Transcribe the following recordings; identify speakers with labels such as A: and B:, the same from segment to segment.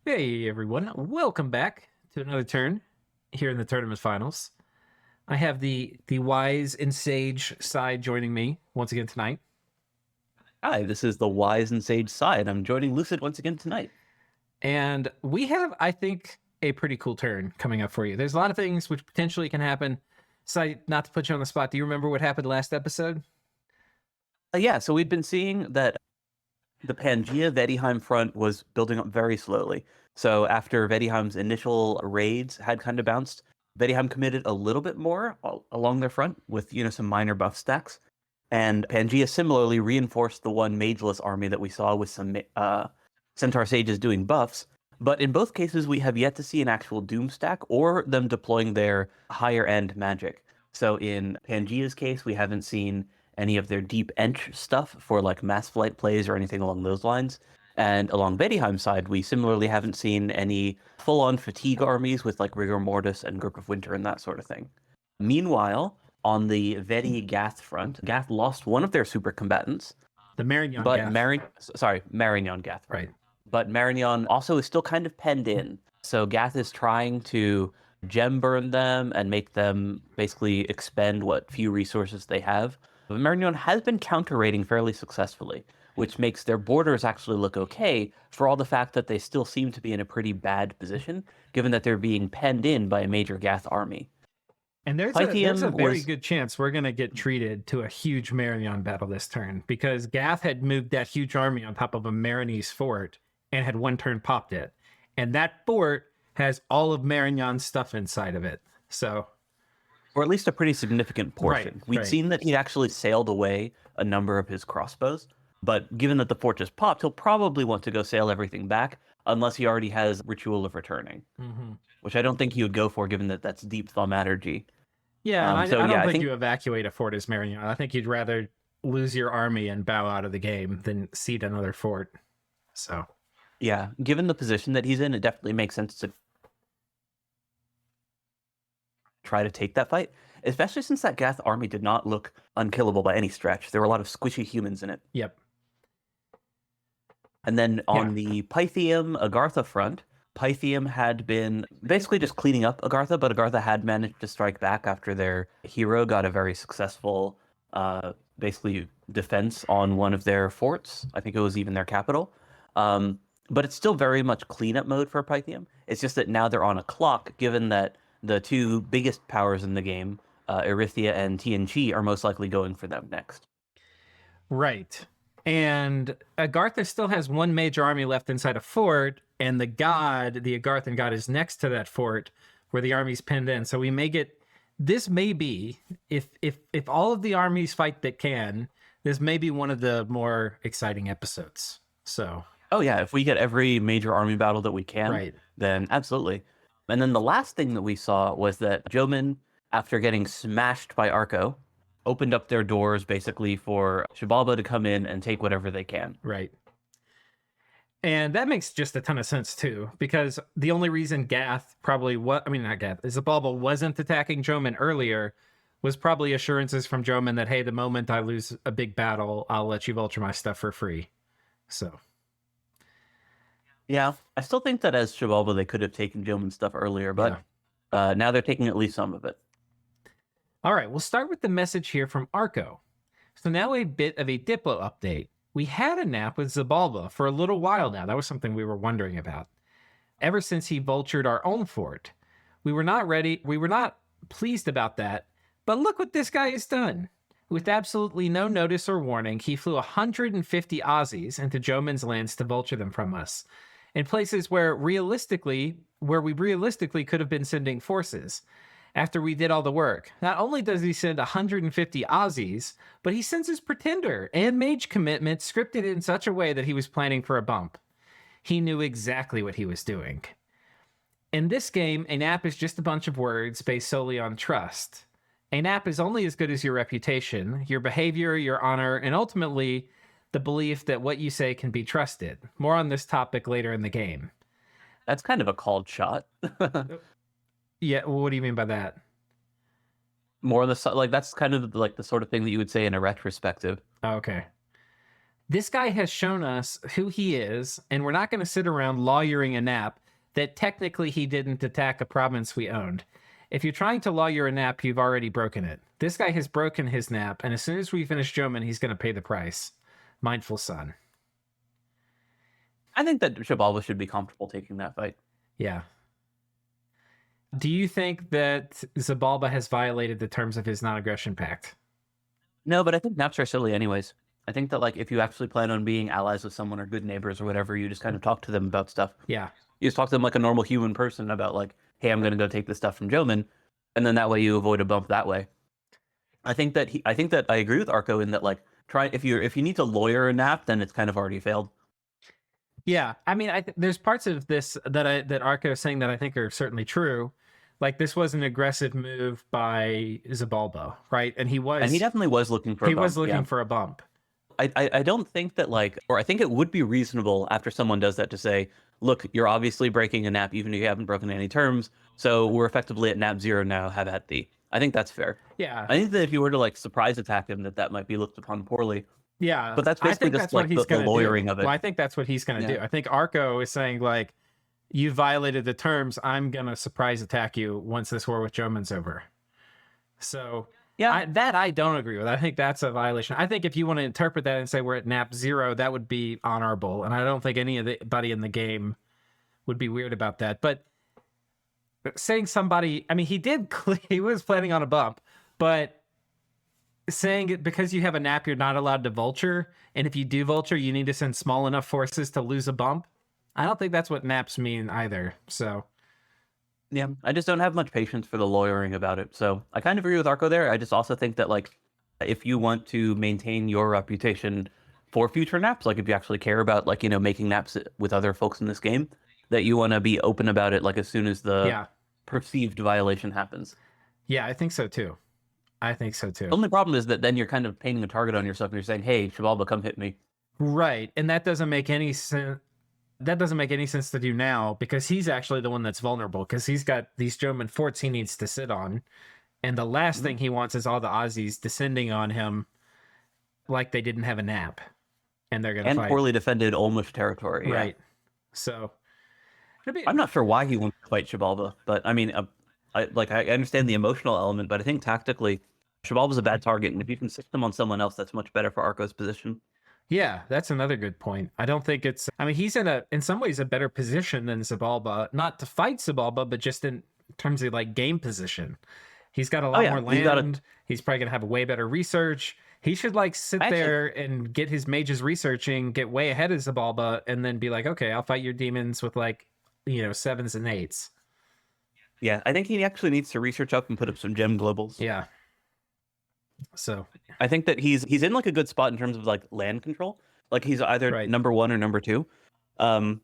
A: Hey everyone, welcome back to another turn here in the tournament finals. I have the wise and sage side joining me once again tonight.
B: Hi, this is the Wise and Sage Side. I'm joining Lucid once again tonight.
A: And we have, I think, a pretty cool turn coming up for you. There's a lot of things which potentially can happen. So, not to put you on the spot, do you remember what happened last episode?
B: Yeah, so we'd been seeing that the Pangea Vettiheim front was building up very slowly. So after Vettiheim's initial raids had kind of bounced, Vettiheim committed a little bit more along their front with, some minor buff stacks. And Pangea similarly reinforced the one mageless army that we saw with some Centaur Sages doing buffs. But in both cases, we have yet to see an actual Doom stack or them deploying their higher end magic. So in Pangea's case, we haven't seen any of their deep ench stuff for like mass flight plays or anything along those lines. And along Vettiheim's side, we similarly haven't seen any full-on fatigue armies with like Rigor Mortis and Grip of Winter and that sort of thing. Meanwhile, on the Gath front, Gath lost one of their super combatants,
A: The Marignon
B: but
A: Gath.
B: Marignon Gath, right?
A: Right.
B: But Marignon also is still kind of penned in. So Gath is trying to gem burn them and make them basically expend what few resources they have. But Marignon has been counter raiding fairly successfully, which makes their borders actually look okay for all the fact that they still seem to be in a pretty bad position, given that they're being penned in by a major Gath army.
A: And there's a
B: Pythium
A: very
B: was
A: good chance we're going to get treated to a huge Marignon battle this turn because Gath had moved that huge army on top of a Marinese fort and had one turn popped it. And that fort has all of Marignon's stuff inside of it. So,
B: or at least a pretty significant portion.
A: right,
B: We'd
A: right.
B: seen that he'd actually sailed away a number of his crossbows, but given that the fort just popped, he'll probably want to go sail everything back unless he already has Ritual of Returning,
A: Mm-hmm.
B: which I don't think he would go for given that that's deep thaumaturgy.
A: Yeah, and
B: So
A: I
B: yeah,
A: don't
B: I
A: think
B: think
A: you evacuate a fort as Marignon. I think you'd rather lose your army and bow out of the game than cede another fort. So,
B: yeah, given the position that he's in, it definitely makes sense to try to take that fight, especially since that Gath army did not look unkillable by any stretch. There were a lot of squishy humans in it.
A: yep.
B: And then
A: Yeah.
B: on the Pythium Agartha front, Pythium had been basically just cleaning up Agartha, but Agartha had managed to strike back after their hero got a very successful, basically defense on one of their forts. I think it was even their capital. But it's still very much cleanup mode for Pythium. It's just that now they're on a clock, given that the two biggest powers in the game, Erythia and TNT, are most likely going for them next.
A: Right. And Agartha still has one major army left inside a fort, and the Agarthan god, is next to that fort where the army's pinned in. So we may get this may be if all of the armies fight that can, this may be one of the more exciting episodes. So
B: Oh yeah, if we get every major army battle that we can,
A: right.
B: then absolutely. And then the last thing that we saw was that Jomin, after getting smashed by Arco, opened up their doors basically for Shibalba to come in and take whatever they can.
A: Right. And that makes just a ton of sense too, because the only reason Gath probably not Gath, Zabalba wasn't attacking Jomin earlier was probably assurances from Jomin that, hey, the moment I lose a big battle, I'll let you vulture my stuff for free. So,
B: Yeah, I still think that as Shibalba they could have taken Jomin's stuff earlier, but now they're taking at least some of it.
A: All right, we'll start with the message here from Arco. So now a bit of a Diplo update. We had a nap with Zabalba for a little while now. That was something we were wondering about. Ever since he vultured our own fort. We were not ready. We were not pleased about that. But look what this guy has done. With absolutely no notice or warning, he flew 150 Aussies into Jomin's lands to vulture them from us. In places where we realistically could have been sending forces. After we did all the work, not only does he send 150 Aussies, but he sends his pretender and mage commitment scripted in such a way that he was planning for a bump. He knew exactly what he was doing. In this game, a nap is just a bunch of words based solely on trust. A nap is only as good as your reputation, your behavior, your honor, and ultimately the belief that what you say can be trusted. More on this topic later in the game.
B: That's kind of a called shot.
A: Yeah, well, what do you mean by that?
B: More on the like that's kind of like the sort of thing that you would say in a retrospective.
A: Oh, okay. This guy has shown us who he is, and we're not going to sit around lawyering a nap that technically he didn't attack a province we owned. If you're trying to lawyer a nap, you've already broken it. This guy has broken his nap, and as soon as we finish Joman, he's going to pay the price. Mindful son.
B: I think that Xibalba should be comfortable taking that fight.
A: Yeah. Do you think that Xibalba has violated the terms of his non-aggression pact?
B: No, but I think naps are silly anyways. I think that like if you actually plan on being allies with someone or good neighbors or whatever, you just kind of talk to them about stuff.
A: Yeah.
B: You just talk to them like a normal human person about like, hey, I'm going to go take this stuff from Joman, and then that way you avoid a bump that way. I think that I agree with Arco in that like if you need to lawyer a nap, then it's kind of already failed.
A: Yeah, I mean, there's parts of this that Arco is saying that I think are certainly true. Like this was an aggressive move by Xibalba, right? And he
B: definitely was looking for.
A: For a bump.
B: I don't think that I think it would be reasonable after someone does that to say, look, you're obviously breaking a nap even if you haven't broken any terms, so we're effectively at nap 0 now, have at thee. I think that's fair.
A: Yeah.
B: I think that if you were to like surprise attack him, that might be looked upon poorly.
A: Yeah.
B: But that's basically just like the lawyering of it.
A: Well, I think that's what he's going to do. I think Arco is saying like, you violated the terms, I'm going to surprise attack you once this war with Joman's over. So... yeah, I don't agree with. I think that's a violation. I think if you want to interpret that and say we're at nap 0, that would be honorable, and I don't think anybody in the game would be weird about that. But saying somebody, I mean, he was planning on a bump, but saying it because you have a nap, you're not allowed to vulture, and if you do vulture, you need to send small enough forces to lose a bump. I don't think that's what naps mean either. So.
B: Yeah, I just don't have much patience for the lawyering about it. So I kind of agree with Arco there. I just also think that like if you want to maintain your reputation for future naps, like if you actually care about like, making naps with other folks in this game, that you want to be open about it like as soon as the perceived violation happens. Yeah,
A: I think so too. The
B: only problem is that then you're kind of painting a target on yourself and you're saying, hey, Xibalba, come hit me.
A: Right. And that doesn't make any sense. That doesn't make any sense to do now because he's actually the one that's vulnerable because he's got these Joman forts he needs to sit on. And the last thing he wants is all the Aussies descending on him like they didn't have a nap. And they're going to fight.
B: And poorly defended Olmush territory.
A: Right. Yeah. So.
B: I'm not sure why he wants to fight Xibalba, but I mean, I understand the emotional element, but I think tactically, Xibalba's a bad target. And if you can stick them on someone else, that's much better for Arco's position.
A: Yeah, that's another good point. I don't think he's in some ways a better position than Xibalba, not to fight Xibalba, but just in terms of like game position. He's got a lot more land. He's probably going to have a way better research. He should like sit there and get his mages researching, get way ahead of Xibalba, and then be like, okay, I'll fight your demons with like, 7s and 8s.
B: Yeah, I think he actually needs to research up and put up some gem globals.
A: Yeah. So
B: I think that he's in like a good spot in terms of like land control. Like he's either number 1 or number 2. But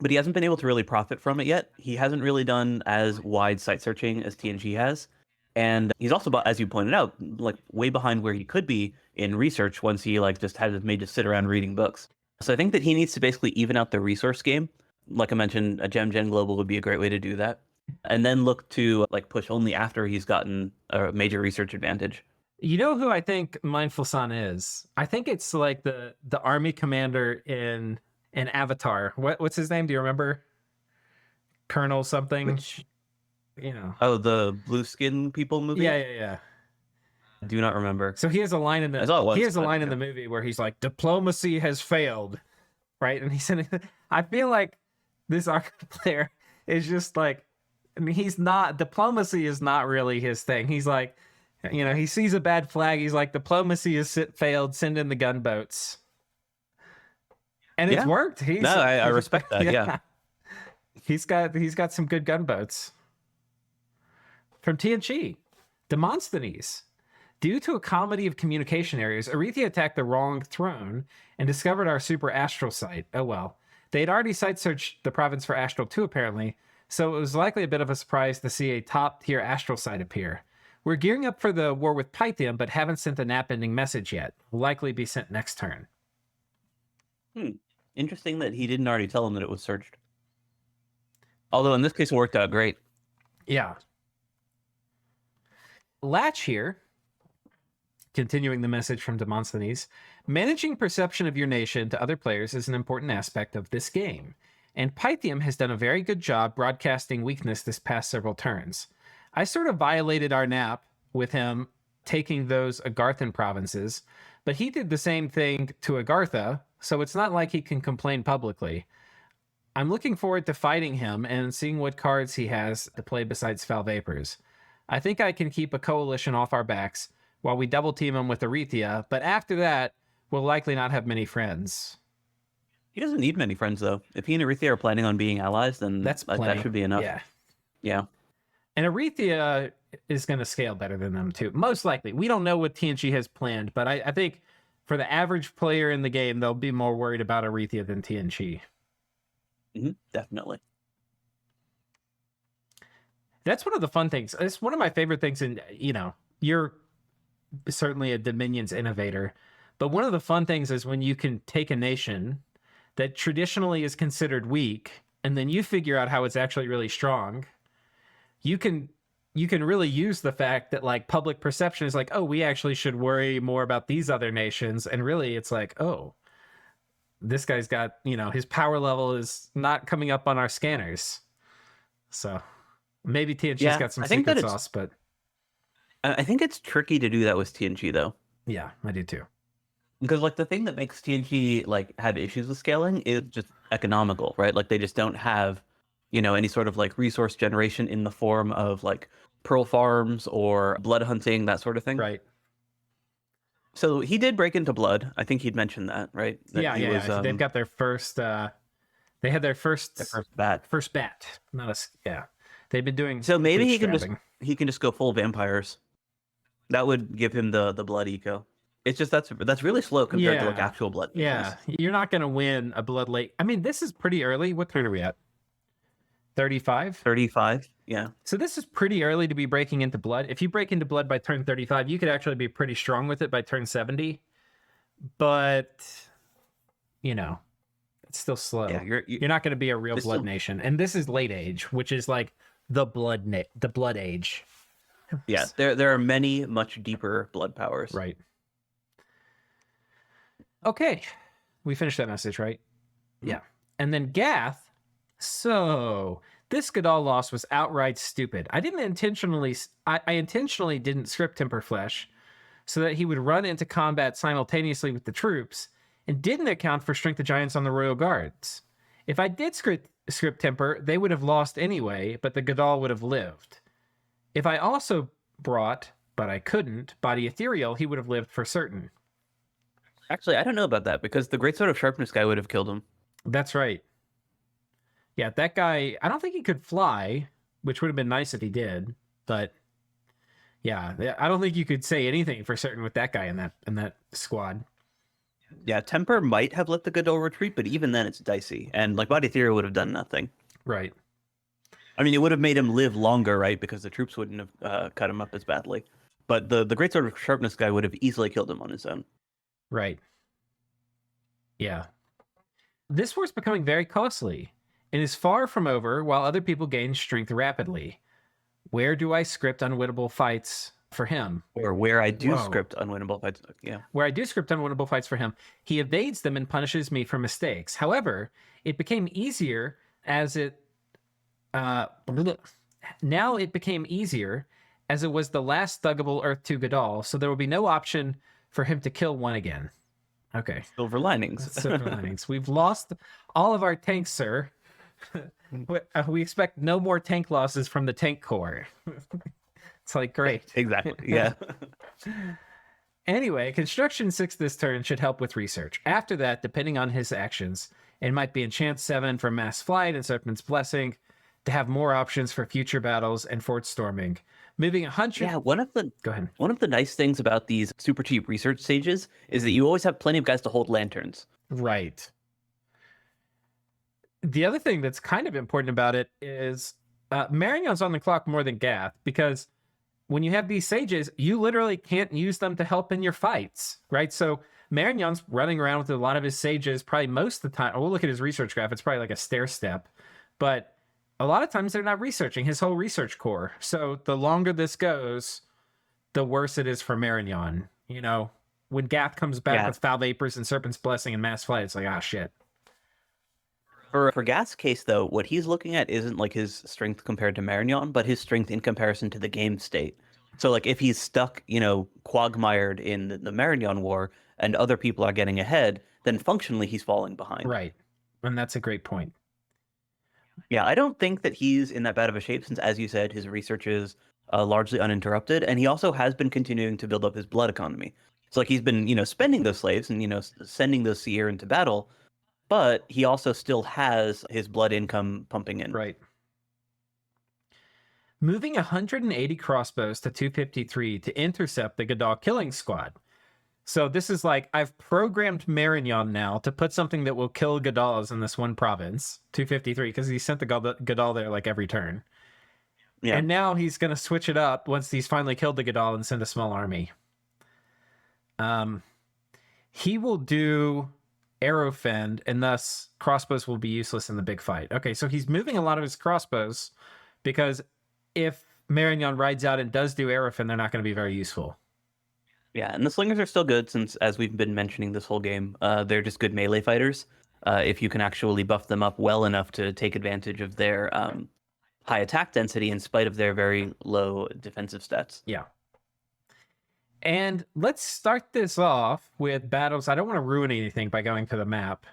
B: he hasn't been able to really profit from it yet. He hasn't really done as wide site searching as TNG has. And he's also, as you pointed out, like way behind where he could be in research once he like just had his mages sit around reading books. So I think that he needs to basically even out the resource game. Like I mentioned, a Gen Global would be a great way to do that. And then look to like push only after he's gotten a major research advantage.
A: You know who I think Mindful Son is? I think it's like the army commander in Avatar. What's his name? Do you remember? Colonel something.
B: Oh, the blue skin people movie.
A: Yeah.
B: I do not remember.
A: So he has a line in the movie where he's like, "Diplomacy has failed," right? And he said, "I feel like this Arco player is just like, I mean, he's not. Diplomacy is not really his thing. He's like." He sees a bad flag. He's like, diplomacy has failed. Send in the gunboats. And it's worked.
B: I respect that. Yeah.
A: He's got some good gunboats. From TNG, Demosthenes. Due to a comedy of communication errors, Aretha attacked the wrong throne and discovered our super astral site. Oh well. They had already site searched the province for Astral 2 apparently, so it was likely a bit of a surprise to see a top tier astral site appear. We're gearing up for the war with Pythium, but haven't sent a nap-ending message yet. Will likely be sent next turn.
B: Interesting that he didn't already tell him that it was searched. Although in this case it worked out great.
A: Yeah. Latch here, continuing the message from Demosthenes, Managing perception of your nation to other players is an important aspect of this game, and Pythium has done a very good job broadcasting weakness this past several turns. I sort of violated our nap with him taking those Agarthan provinces, but he did the same thing to Agartha, so it's not like he can complain publicly. I'm looking forward to fighting him and seeing what cards he has to play besides Foul Vapors. I think I can keep a coalition off our backs while we double team him with Aretha, but after that, we'll likely not have many friends.
B: He doesn't need many friends, though. If he and Aretha are planning on being allies, then
A: That's plenty.
B: that should be enough.
A: Yeah.
B: Yeah.
A: And Aretha is going to scale better than them, too. Most likely. We don't know what TNG has planned, but I think for the average player in the game, they'll be more worried about Aretha than TNG.
B: Definitely.
A: That's one of the fun things. It's one of my favorite things. And, you're certainly a Dominion's innovator. But one of the fun things is when you can take a nation that traditionally is considered weak, and then you figure out how it's actually really strong. You can really use the fact that like public perception is like, oh, we actually should worry more about these other nations. And really it's like, oh, this guy's got, his power level is not coming up on our scanners. So maybe TNG's got some secret sauce, but
B: I think it's tricky to do that with TNG though.
A: Yeah, I do too.
B: Because like the thing that makes TNG like have issues with scaling is just economical, right? Like they just don't have, any sort of like resource generation in the form of like pearl farms or blood hunting, that sort of thing.
A: Right.
B: So he did break into blood. I think he'd mentioned that, right? That
A: yeah. They've got their first. They had their first
B: bat.
A: First bat. They've been doing.
B: So maybe he can just go full vampires. That would give him the blood eco. It's just that's really slow compared to like actual blood.
A: Yeah, you're not going to win a blood lake. I mean, this is pretty early. What turn are we at? 35?
B: 35, yeah.
A: So this is pretty early to be breaking into blood. If you break into blood by turn 35, you could actually be pretty strong with it by turn 70. But, it's still slow.
B: Yeah,
A: you're not going to be a real blood nation. And this is late age, which is like the blood age.
B: Yeah, there are many much deeper blood powers.
A: Right. Okay. We finished that message, right? Yeah. And then Gath. So this Godal loss was outright stupid. I intentionally didn't script Timberflesh so that he would run into combat simultaneously with the troops and didn't account for Strength of Giants on the Royal Guards. If I did script Temper, they would have lost anyway, but the Godal would have lived. If I also brought, but I couldn't, Body Ethereal, he would have lived for certain.
B: Actually, I don't know about that because the Great Sword of Sharpness guy would have killed him.
A: That's right. Yeah, that guy, I don't think he could fly, which would have been nice if he did, but yeah, I don't think you could say anything for certain with that guy in that squad.
B: Yeah, Temper might have let the Godot retreat, but even then it's dicey. And like Body Ethereal would have done nothing.
A: Right.
B: I mean, it would have made him live longer, right? Because the troops wouldn't have cut him up as badly. But the Great Sword of Sharpness guy would have easily killed him on his own.
A: Right. Yeah. This war's becoming very costly and is far from over while other people gain strength rapidly. Where do I script unwinnable fights for him?
B: Or where I do script unwinnable fights. Yeah.
A: Where I do script unwinnable fights for him, he evades them and punishes me for mistakes. However, it became easier as it now it became easier as it was the last thuggable Earth 2 Godal, so there will be no option for him to kill one again. Okay.
B: Silver linings.
A: Silver linings. We've lost all of our tanks, sir. We expect no more tank losses from the tank corps. It's like, great.
B: Exactly. Yeah.
A: Anyway, Construction 6 this turn should help with research. After that, depending on his actions, it might be Enchant 7 for Mass Flight and Serpent's Blessing to have more options for future battles and fort storming. Moving 100...
B: Yeah,
A: Go ahead.
B: One of the nice things about these super cheap research stages is that you always have plenty of guys to hold lanterns.
A: Right. The other thing that's kind of important about it is Marignon's on the clock more than Gath, because when you have these sages, you literally can't use them to help in your fights, right? So Marignon's running around with a lot of his sages probably most of the time. We'll look at his research graph. It's probably like a stair step, but a lot of times they're not researching his whole research core. So the longer this goes, the worse it is for Marignon. when Gath comes back
B: Yeah.
A: with Foul Vapors and Serpent's Blessing and Mass Flight, it's like, ah, shit.
B: For Gath's case, though, what he's looking at isn't like his strength compared to Marignon, but his strength in comparison to the game state. So, like, if he's stuck, quagmired in the Marignon War and other people are getting ahead, then functionally he's falling behind.
A: Right. And that's a great point.
B: Yeah, I don't think that he's in that bad of a shape since, as you said, his research is largely uninterrupted, and he also has been continuing to build up his blood economy. So, like, he's been, spending those slaves and, sending those Seer into battle, but he also still has his blood income pumping in.
A: Right. Moving 180 crossbows to 253 to intercept the Gadol killing squad. So this is like, I've programmed Marignon now to put something that will kill Gadol's in this one province, 253, because he sent the Gadol there like every turn.
B: Yeah.
A: And now he's going to switch it up once he's finally killed the Gadol and send a small army. He will do arrow fend, and thus crossbows will be useless in the big fight. Okay, so he's moving a lot of his crossbows because if Marignon rides out and does do arrow fend, they're not going to be very useful.
B: Yeah, and the slingers are still good since, as we've been mentioning this whole game, they're just good melee fighters. If you can actually buff them up well enough to take advantage of their high attack density in spite of their very low defensive stats.
A: Yeah. And let's start this off with battles. I don't want to ruin anything by going to the map.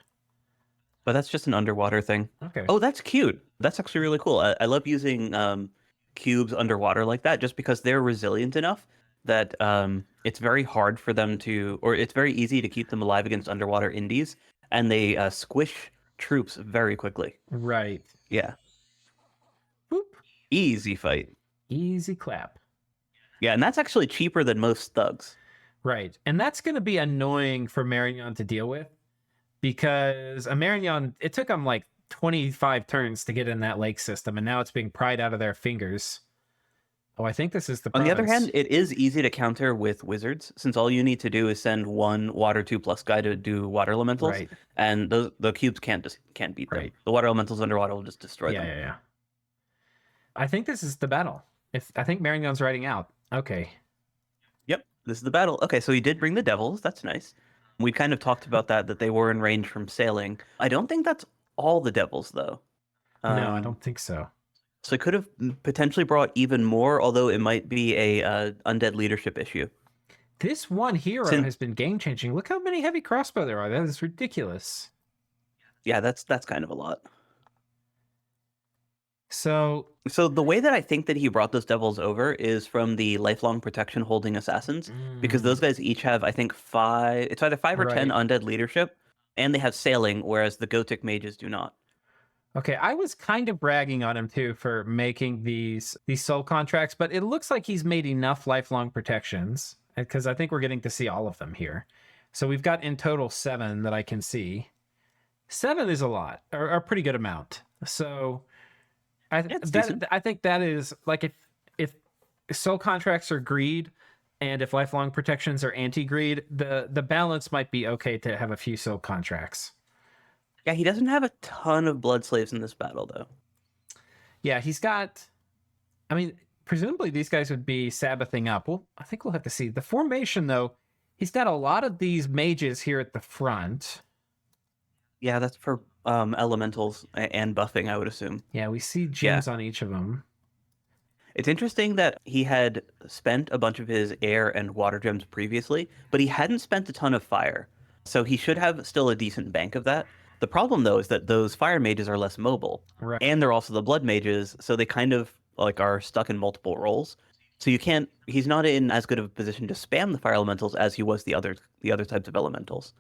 B: But that's just an underwater thing.
A: Okay.
B: Oh, that's cute. That's actually really cool. I love using cubes underwater like that just because they're resilient enough that it's very hard for them to, or it's very easy to keep them alive against underwater indies, and they squish troops very quickly.
A: Right.
B: Yeah.
A: Boop.
B: Easy fight.
A: Easy clap.
B: Yeah, and that's actually cheaper than most thugs.
A: Right. And that's going to be annoying for Marignon to deal with because a Marignon, it took them like 25 turns to get in that lake system, and now it's being pried out of their fingers. Oh, I think this is the
B: On the other
A: province.
B: hand, it is easy to counter with wizards, since all you need to do is send one water 2+ guy to do water elementals,
A: Right.
B: and the cubes can't beat them.
A: Right.
B: The water elementals underwater will just destroy them.
A: Yeah. I think this is the battle. I think Marignon's riding out. Okay.
B: Yep, this is the battle. Okay, so he did bring the devils. That's nice. We kind of talked about that they were in range from sailing. I don't think that's all the devils, though.
A: No, I don't think so.
B: So it could have potentially brought even more, although it might be a undead leadership issue.
A: This one hero has been game-changing. Look how many heavy crossbow there are. That is ridiculous.
B: Yeah, that's kind of a lot.
A: So
B: the way that I think that he brought those devils over is from the lifelong protection holding assassins, because those guys each have, I think, 5. It's either 5 or 10 undead leadership, and they have sailing, whereas the Gotic mages do not.
A: Okay, I was kind of bragging on him too for making these soul contracts, but it looks like he's made enough lifelong protections because I think we're getting to see all of them here. So we've got in total 7 that I can see. 7 is a lot, or a pretty good amount. So I think that is like if soul contracts are greed and if lifelong protections are anti-greed, the balance might be okay to have a few soul contracts.
B: Yeah, he doesn't have a ton of blood slaves in this battle, though.
A: Yeah, he's got... I mean, presumably these guys would be Sabbathing up. Well, I think we'll have to see. The formation, though, he's got a lot of these mages here at the front.
B: Yeah, that's for elementals and buffing, I would assume.
A: Yeah, we see gems on each of them.
B: It's interesting that he had spent a bunch of his air and water gems previously, but he hadn't spent a ton of fire. So he should have still a decent bank of that. The problem, though, is that those fire mages are less mobile,
A: right.
B: And they're also the blood mages, so they kind of like are stuck in multiple roles. So he's not in as good of a position to spam the fire elementals as he was the other types of elementals.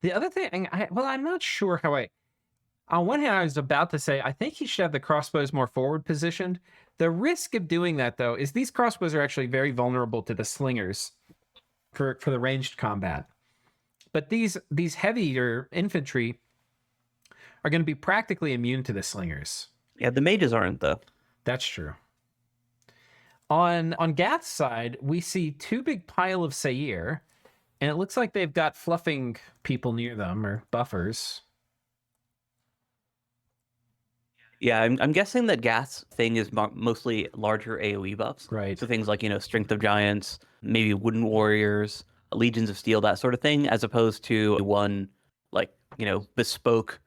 A: The other thing, I'm not sure how on one hand, I was about to say, I think he should have the crossbows more forward positioned. The risk of doing that, though, is these crossbows are actually very vulnerable to the slingers for the ranged combat. But these heavier infantry are going to be practically immune to the slingers.
B: Yeah, the mages aren't, though.
A: That's true. On Gath's side, we see 2 big pile of Sair, and it looks like they've got fluffing people near them, or buffers.
B: Yeah, I'm guessing that Gath's thing is mostly larger AoE buffs.
A: Right.
B: So things like, Strength of Giants, maybe Wooden Warriors, legions of steel, that sort of thing, as opposed to one like bespoke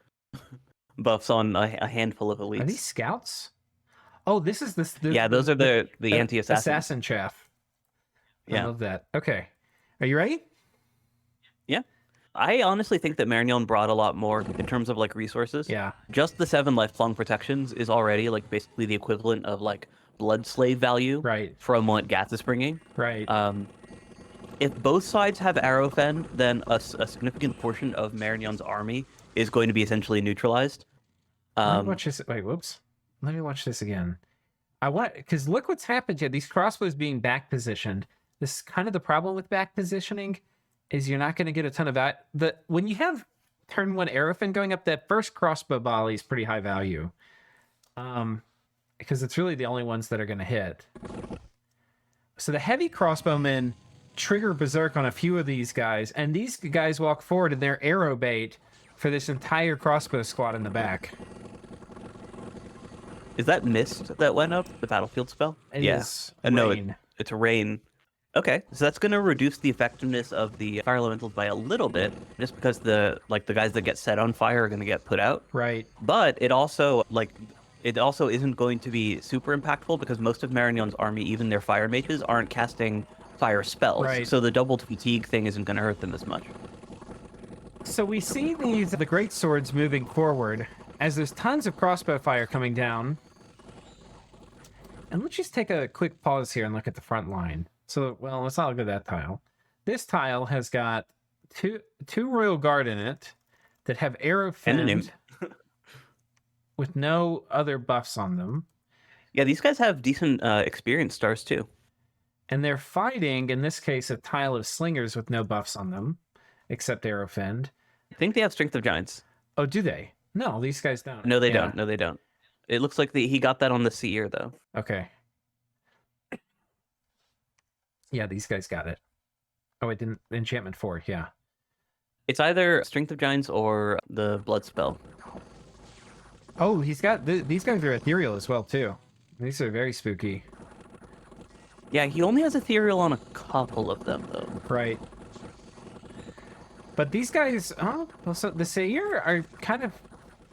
B: buffs on a handful of
A: Are these
B: elites.
A: scouts? Oh, this is
B: Yeah, those are the anti-assassins.
A: assassin chaff. I
B: Yeah,
A: love that. Okay. Are you ready?
B: yeah. I honestly think that Marignon brought a lot more in terms of like resources.
A: Yeah.
B: Just the 7 lifelong protections is already like basically the equivalent of like blood slave value
A: Right.
B: from what Gath is bringing.
A: Right.
B: If both sides have Arrowfen, then a significant portion of Marignon's army is going to be essentially neutralized.
A: Let me watch this. Wait, whoops. Let me watch this again. I want, because look what's happened here. These crossbows being back positioned. This is kind of the problem with back positioning, is you're not going to get a ton of that. When you have turn 1 Arrowfin going up, that first crossbow volley is pretty high value. Because it's really the only ones that are going to hit. So the heavy crossbowmen trigger berserk on a few of these guys, and these guys walk forward and they're arrow bait for this entire crossbow squad in the back.
B: Is that mist that went up, the battlefield spell?
A: It is
B: No,
A: rain.
B: it's rain. Okay, so that's going to reduce the effectiveness of the fire elementals by a little bit, just because the guys that get set on fire are going to get put out.
A: Right.
B: But it also isn't going to be super impactful because most of Marignon's army, even their fire mages, aren't casting fire spells.
A: Right.
B: So the double fatigue thing isn't going to hurt them as much.
A: So we see the great swords moving forward as there's tons of crossbow fire coming down. And let's just take a quick pause here and look at the front line. So, well, let's not look at that tile. This tile has got two Royal Guard in it that have arrow finned with no other buffs on them.
B: Yeah, these guys have decent experience stars too.
A: And they're fighting, in this case, a tile of slingers with no buffs on them, except arrow finned.
B: I think they have strength of giants.
A: Oh, do they? No, these guys don't.
B: No, they don't. No, they don't. It looks like he got that on the seer, though.
A: Okay. Yeah, these guys got it. Oh, it didn't. Enchantment 4, yeah.
B: It's either strength of giants or the blood spell.
A: Oh, he's got... these guys are ethereal as well, too. These are very spooky.
B: Yeah, he only has ethereal on a couple of them, though.
A: Right. But these guys... Oh, well, so the Seir are kind of...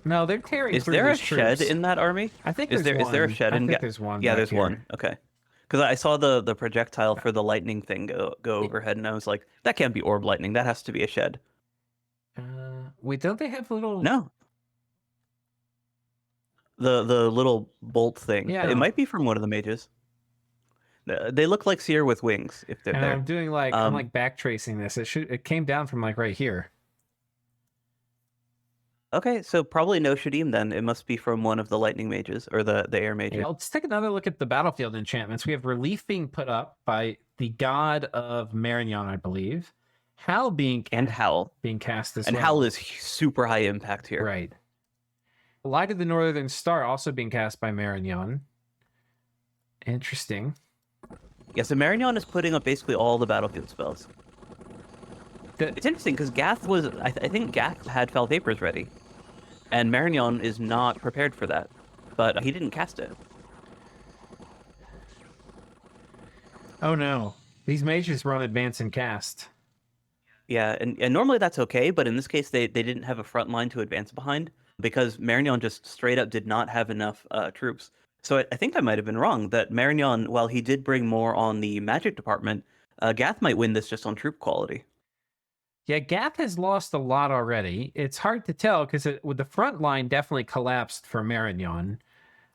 A: No, they're tearing
B: Is
A: through
B: there a
A: these
B: shed
A: troops.
B: in that army?
A: I think
B: Is
A: there's one.
B: Is there a shed in...
A: I think there's one.
B: Yeah,
A: back
B: there's
A: here.
B: one. Okay. Because I saw the projectile for the lightning thing go overhead, and I was like, that can't be orb lightning. That has to be a shed.
A: Wait, don't they have little...
B: No. The little bolt thing.
A: Yeah.
B: It might be from one of the mages. They look like seer with wings if they're
A: And
B: there.
A: I'm doing like... I'm like back tracing this. It came down from like right here.
B: Okay, so probably no Shadim then. It must be from one of the lightning mages or the air mages.
A: Yeah, let's take another look at the battlefield enchantments. We have Relief being put up by the god of Marignon, I believe. Howl being
B: And Howl.
A: being cast as
B: And
A: well.
B: Howl is super high impact here.
A: Right. Light of the Northern Star also being cast by Marignon. Interesting.
B: Yeah, so Marignon is putting up basically all the battlefield spells. It's interesting because Gath was... I think Gath had Foul Vapors ready. And Marignon is not prepared for that. But he didn't cast it.
A: Oh no. These mages run advance and cast.
B: Yeah, and normally that's okay, but in this case they didn't have a front line to advance behind because Marignon just straight up did not have enough troops. So I think I might have been wrong that Marignon, while he did bring more on the magic department, Gath might win this just on troop quality.
A: Yeah, Gath has lost a lot already. It's hard to tell because with the front line definitely collapsed for Marignon.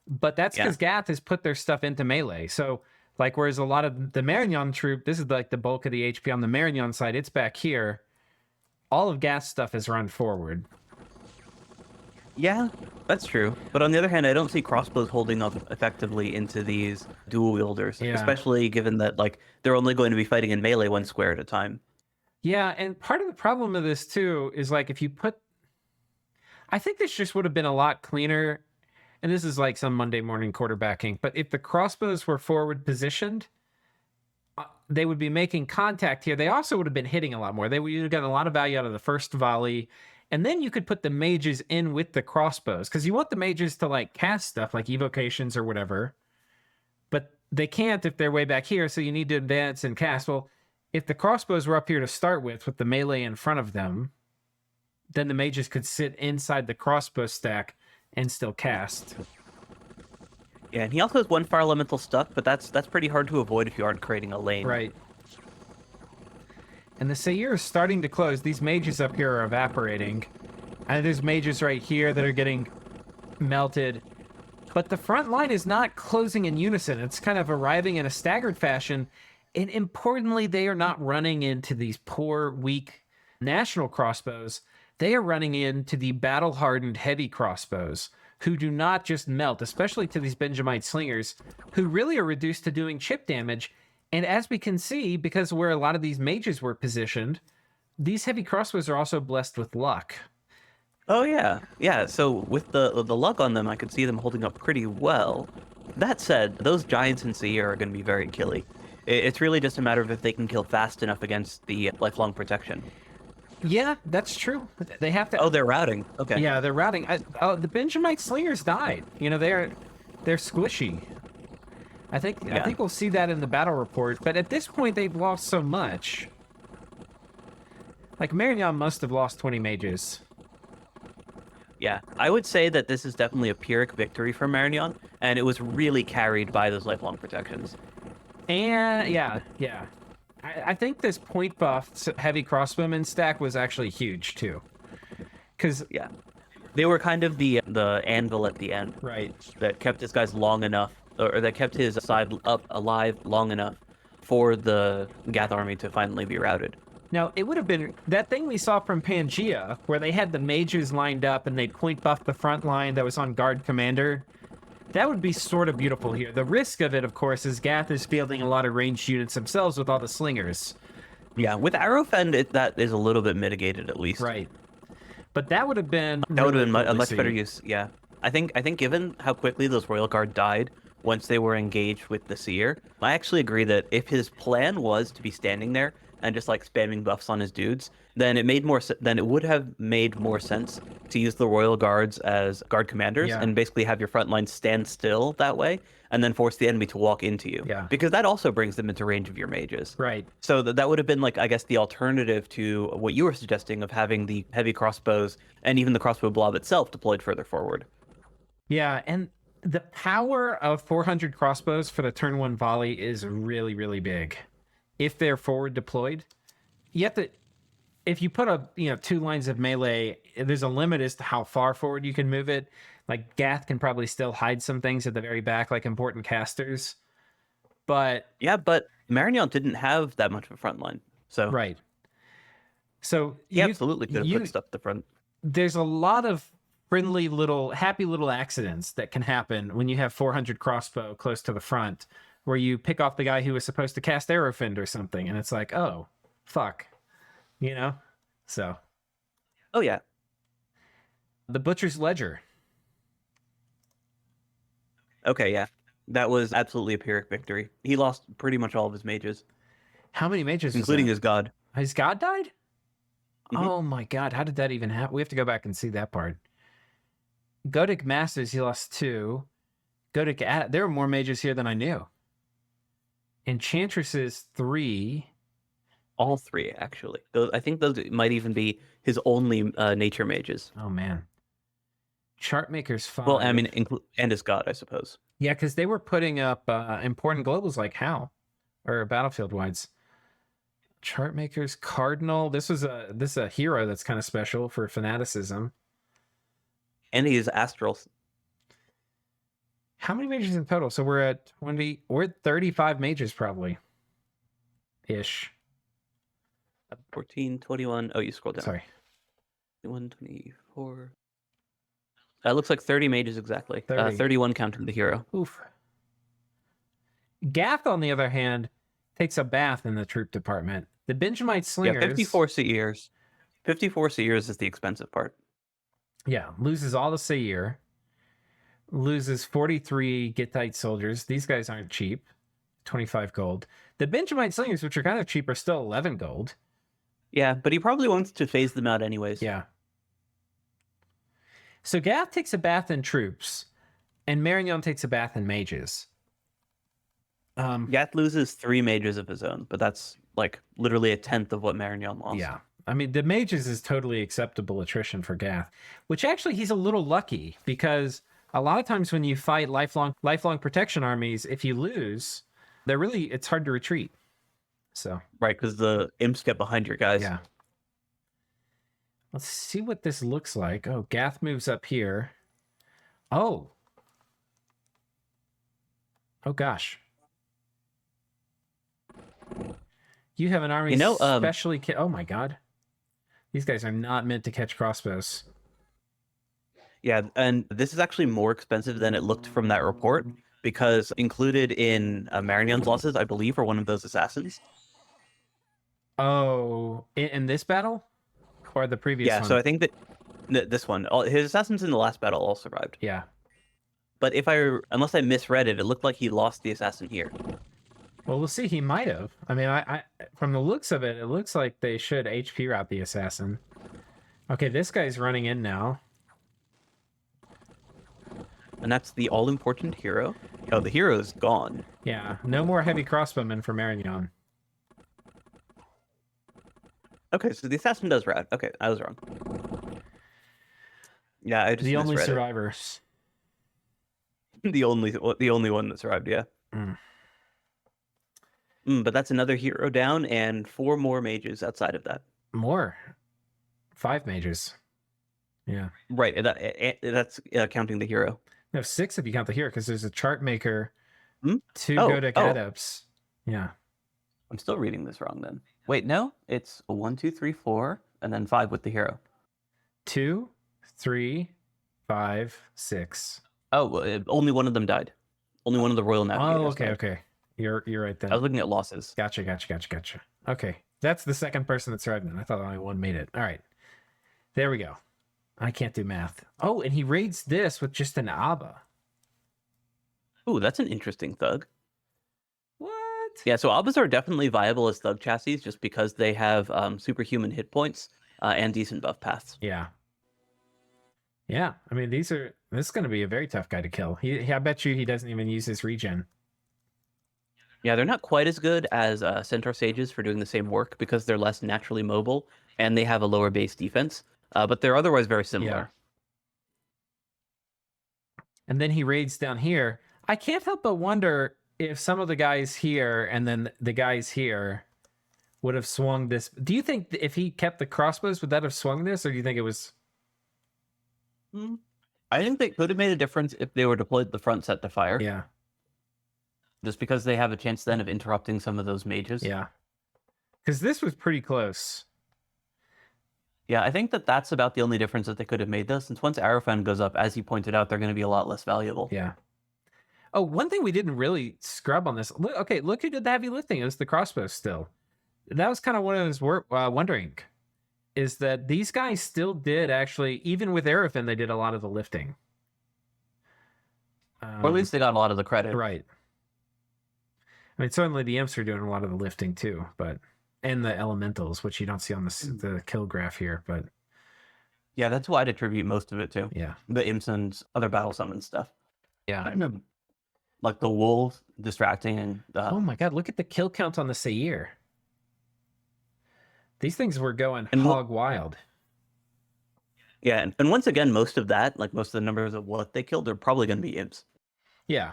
A: But that's because Gath has put their stuff into melee. So, like, whereas a lot of the Marignon troop, this is like the bulk of the HP on the Marignon side, it's back here. All of Gath's stuff is run forward.
B: Yeah, that's true. But on the other hand, I don't see crossbows holding up effectively into these dual wielders, especially given that like they're only going to be fighting in melee one square at a time.
A: Yeah, and part of the problem of this too is like if you put... I think this just would have been a lot cleaner, and this is like some Monday morning quarterbacking, but if the crossbows were forward positioned, they would be making contact here. They also would have been hitting a lot more. They would have gotten a lot of value out of the first volley, and then you could put the mages in with the crossbows, because you want the mages to like cast stuff like evocations or whatever, but they can't if they're way back here, so you need to advance and cast. Well, if the crossbows were up here to start with the melee in front of them, then the mages could sit inside the crossbow stack and still cast.
B: Yeah, and he also has one fire elemental stuck, but that's pretty hard to avoid if you aren't creating a lane.
A: Right. And the Seir is starting to close. These mages up here are evaporating. And there's mages right here that are getting melted. But the front line is not closing in unison. It's kind of arriving in a staggered fashion. And importantly, they are not running into these poor, weak national crossbows. They are running into the battle-hardened heavy crossbows, who do not just melt, especially to these Benjamite slingers, who really are reduced to doing chip damage. And as we can see, because where a lot of these mages were positioned, these heavy crossbows are also blessed with luck.
B: Oh yeah, yeah. So with the luck on them, I could see them holding up pretty well. That said, those giants in Seir are going to be very killy. It's really just a matter of if they can kill fast enough against the lifelong protection.
A: Yeah, that's true. They have to.
B: Oh, they're routing. Okay.
A: Yeah, they're routing. The Benjamite slingers died. You know, they're squishy. I think we'll see that in the battle report. But at this point, they've lost so much. Like Marignon must have lost 20 mages.
B: Yeah, I would say that this is definitely a Pyrrhic victory for Marignon, and it was really carried by those lifelong protections.
A: And yeah. I think this point buff heavy crossbowman stack was actually huge too. Because
B: yeah, they were kind of the anvil at the end,
A: right,
B: that kept this guy's long enough, or that kept his side up alive long enough for the Gath army to finally be routed.
A: Now, it would have been that thing we saw from Pangea, where they had the mages lined up and they point buff the front line that was on guard commander. That would be sort of beautiful here. The risk of it, of course, is Gath is fielding a lot of ranged units themselves with all the slingers.
B: Yeah, with Arrowfend, that is a little bit mitigated at least.
A: Right. But that would have been
B: a much better use. Yeah, I think given how quickly those Royal Guard died once they were engaged with the Seer, I actually agree that if his plan was to be standing there and just like spamming buffs on his dudes, then it would have made more sense to use the Royal Guards as guard commanders and basically have your front line stand still that way and then force the enemy to walk into you.
A: Yeah.
B: Because that also brings them into range of your mages.
A: Right.
B: So that would have been like, I guess, the alternative to what you were suggesting of having the heavy crossbows and even the crossbow blob itself deployed further forward.
A: Yeah, and the power of 400 crossbows for the turn one volley is really, really big. If they're forward deployed, you have to, if you put two lines of melee, there's a limit as to how far forward you can move it. Like Gath can probably still hide some things at the very back, like important casters. But
B: Marignon didn't have that much of a front line. So
A: right. So
B: he absolutely could have put stuff at the front.
A: There's a lot of happy little accidents that can happen when you have 400 crossbow close to the front, where you pick off the guy who was supposed to cast Arrowfend or something, and it's like, oh, fuck. So.
B: Oh, yeah.
A: The Butcher's Ledger.
B: Okay, yeah. That was absolutely a Pyrrhic victory. He lost pretty much all of his mages.
A: How many mages?
B: Including his god.
A: His god died?
B: Mm-hmm.
A: Oh my god, how did that even happen? We have to go back and see that part. Godic Masters, he lost 2. Godic, there were more mages here than I knew. Enchantresses, 3.
B: All 3, actually. I think those might even be his only nature mages.
A: Oh, man. Chartmakers, 5.
B: Well, I mean, and his god, I suppose.
A: Yeah, because they were putting up important globals like HAL, or Battlefield Wides. Chartmakers, Cardinal. This is a hero that's kind of special for fanaticism.
B: And he's Astral.
A: How many mages in total? So we're at 20. We're at 35 mages, probably. Ish.
B: 14, 21. Oh, you scrolled down.
A: Sorry.
B: 21, 24. That looks like 30 mages exactly.
A: 30.
B: 31 counting the hero.
A: Oof. Gath, on the other hand, takes a bath in the troop department. The Benjamite slingers...
B: Yeah, 54 Seers. 54 Seers is the expensive part.
A: Yeah, loses all the Seir. Loses 43 Gittite soldiers. These guys aren't cheap. 25 gold. The Benjamite slingers, which are kind of cheap, are still 11 gold.
B: Yeah, but he probably wants to phase them out anyways.
A: Yeah. So Gath takes a bath in troops, and Marignon takes a bath in mages.
B: Gath loses 3 mages of his own, but that's like literally a tenth of what Marignon lost.
A: Yeah. I mean, the mages is totally acceptable attrition for Gath, which actually he's a little lucky because a lot of times when you fight lifelong protection armies, if you lose, it's hard to retreat. So
B: Right, because the imps get behind your guys.
A: yeah. Let's see what this looks like. Oh, Gath moves up here. Oh. Oh gosh. You have an army specially oh my god. These guys are not meant to catch crossbows.
B: Yeah, and this is actually more expensive than it looked from that report, because included in Marignon's losses, I believe, are one of those assassins.
A: Oh, in this battle? Or the previous one?
B: Yeah, so I think that this one, his assassins in the last battle all survived.
A: Yeah.
B: But unless I misread it, it looked like he lost the assassin here.
A: Well, we'll see. He might have. I mean, I from the looks of it, it looks like they should HP route the assassin. Okay, this guy's running in now.
B: And that's the all-important hero. Oh, the hero is gone.
A: Yeah, no more heavy crossbowmen for Marignon.
B: Okay, so the assassin does rout. Okay, I was wrong. Yeah, I just
A: The only
B: misread it.
A: survivors.
B: the only one that survived. Yeah. But that's another hero down, and 4 more mages outside of that.
A: More. 5 mages. Yeah.
B: Right. That's counting the hero.
A: No, 6 if you count the hero, because there's a chart maker. 2
B: Oh,
A: go to Gadeups. Yeah.
B: I'm still reading this wrong then. Wait, no, it's 1, 2, 3, 4, and then 5 with the hero.
A: 2, 3, 5, 6.
B: Oh, well, only one of them died. Only one of the royal navigators.
A: Oh, okay,
B: died.
A: okay. You're right then.
B: I was looking at losses.
A: Gotcha. Okay, that's the second person that survived then. I thought only one made it. All right, there we go. I can't do math. Oh, and he raids this with just an Abba.
B: Ooh, that's an interesting thug.
A: What?
B: Yeah, so Abbas are definitely viable as thug chassis just because they have superhuman hit points and decent buff paths.
A: Yeah. Yeah, I mean, this is going to be a very tough guy to kill. I bet you he doesn't even use his regen.
B: Yeah, they're not quite as good as Centaur Sages for doing the same work because they're less naturally mobile and they have a lower base defense, but they're otherwise very similar.
A: Yeah. And then he raids down here. I can't help but wonder if some of the guys here and then the guys here would have swung this. Do you think if he kept the crossbows, would that have swung this, or do you think it was...
B: I think they could have made a difference if they were deployed the front set to fire.
A: Yeah.
B: Just because they have a chance then of interrupting some of those mages.
A: Yeah. Because this was pretty close.
B: Yeah, I think that's about the only difference that they could have made this. Since once Arafan goes up, as he pointed out, they're going to be a lot less valuable.
A: Yeah. Oh, one thing we didn't really scrub on this. Look who did the heavy lifting. It was the crossbows still. That was kind of what I was wondering. Is that these guys still did actually, even with Arafan, they did a lot of the lifting.
B: Or at least they got a lot of the credit.
A: Right. I mean, certainly the imps are doing a lot of the lifting too, and the elementals, which you don't see on the kill graph here, but
B: yeah, that's why I'd attribute most of it to.
A: Yeah,
B: the imps and other battle summon stuff.
A: Yeah,
B: like the wolves distracting and.
A: Oh my god! Look at the kill count on the Seir. These things were going hog wild.
B: Yeah, and once again, most of that, like most of the numbers of what they killed, are probably going to be imps.
A: Yeah.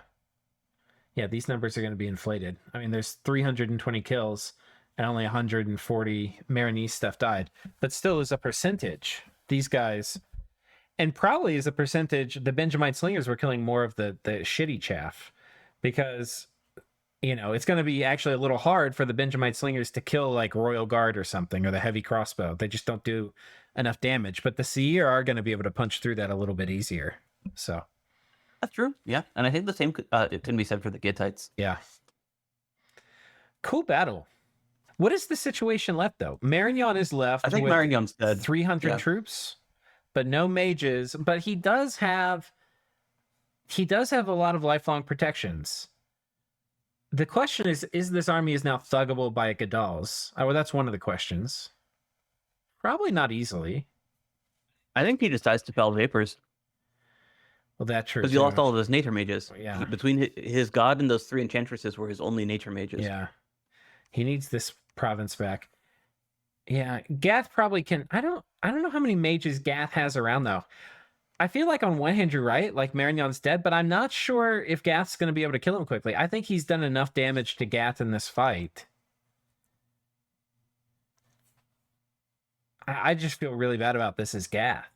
A: Yeah, these numbers are going to be inflated. I mean, there's 320 kills and only 140 Marinese stuff died. But still, as a percentage, these guys, and probably as a percentage, the Benjamite Slingers were killing more of the shitty chaff. Because, it's going to be actually a little hard for the Benjamite Slingers to kill like Royal Guard or something, or the heavy crossbow. They just don't do enough damage. But the Seir are going to be able to punch through that a little bit easier. So...
B: That's true. Yeah. And I think the same it can be said for the Gittites.
A: Yeah. Cool battle. What is the situation left, though? Marignon is left.
B: I think
A: with
B: Marignon's dead.
A: 300 troops, but no mages. But he does have a lot of lifelong protections. The question is this army is now thuggable by Gadals? Well, that's one of the questions. Probably not easily.
B: I think he decides to Fell Vapors.
A: Well, that's true
B: Because he lost
A: too.
B: all of his nature mages.
A: Yeah.
B: Between his god and those 3 enchantresses were his only nature mages.
A: Yeah. He needs this province back. Yeah, Gath probably can. I don't know how many mages Gath has around though. I feel like on one hand you're right, like Marignon's dead, but I'm not sure if Gath's going to be able to kill him quickly. I think he's done enough damage to Gath in this fight. I just feel really bad about this as Gath.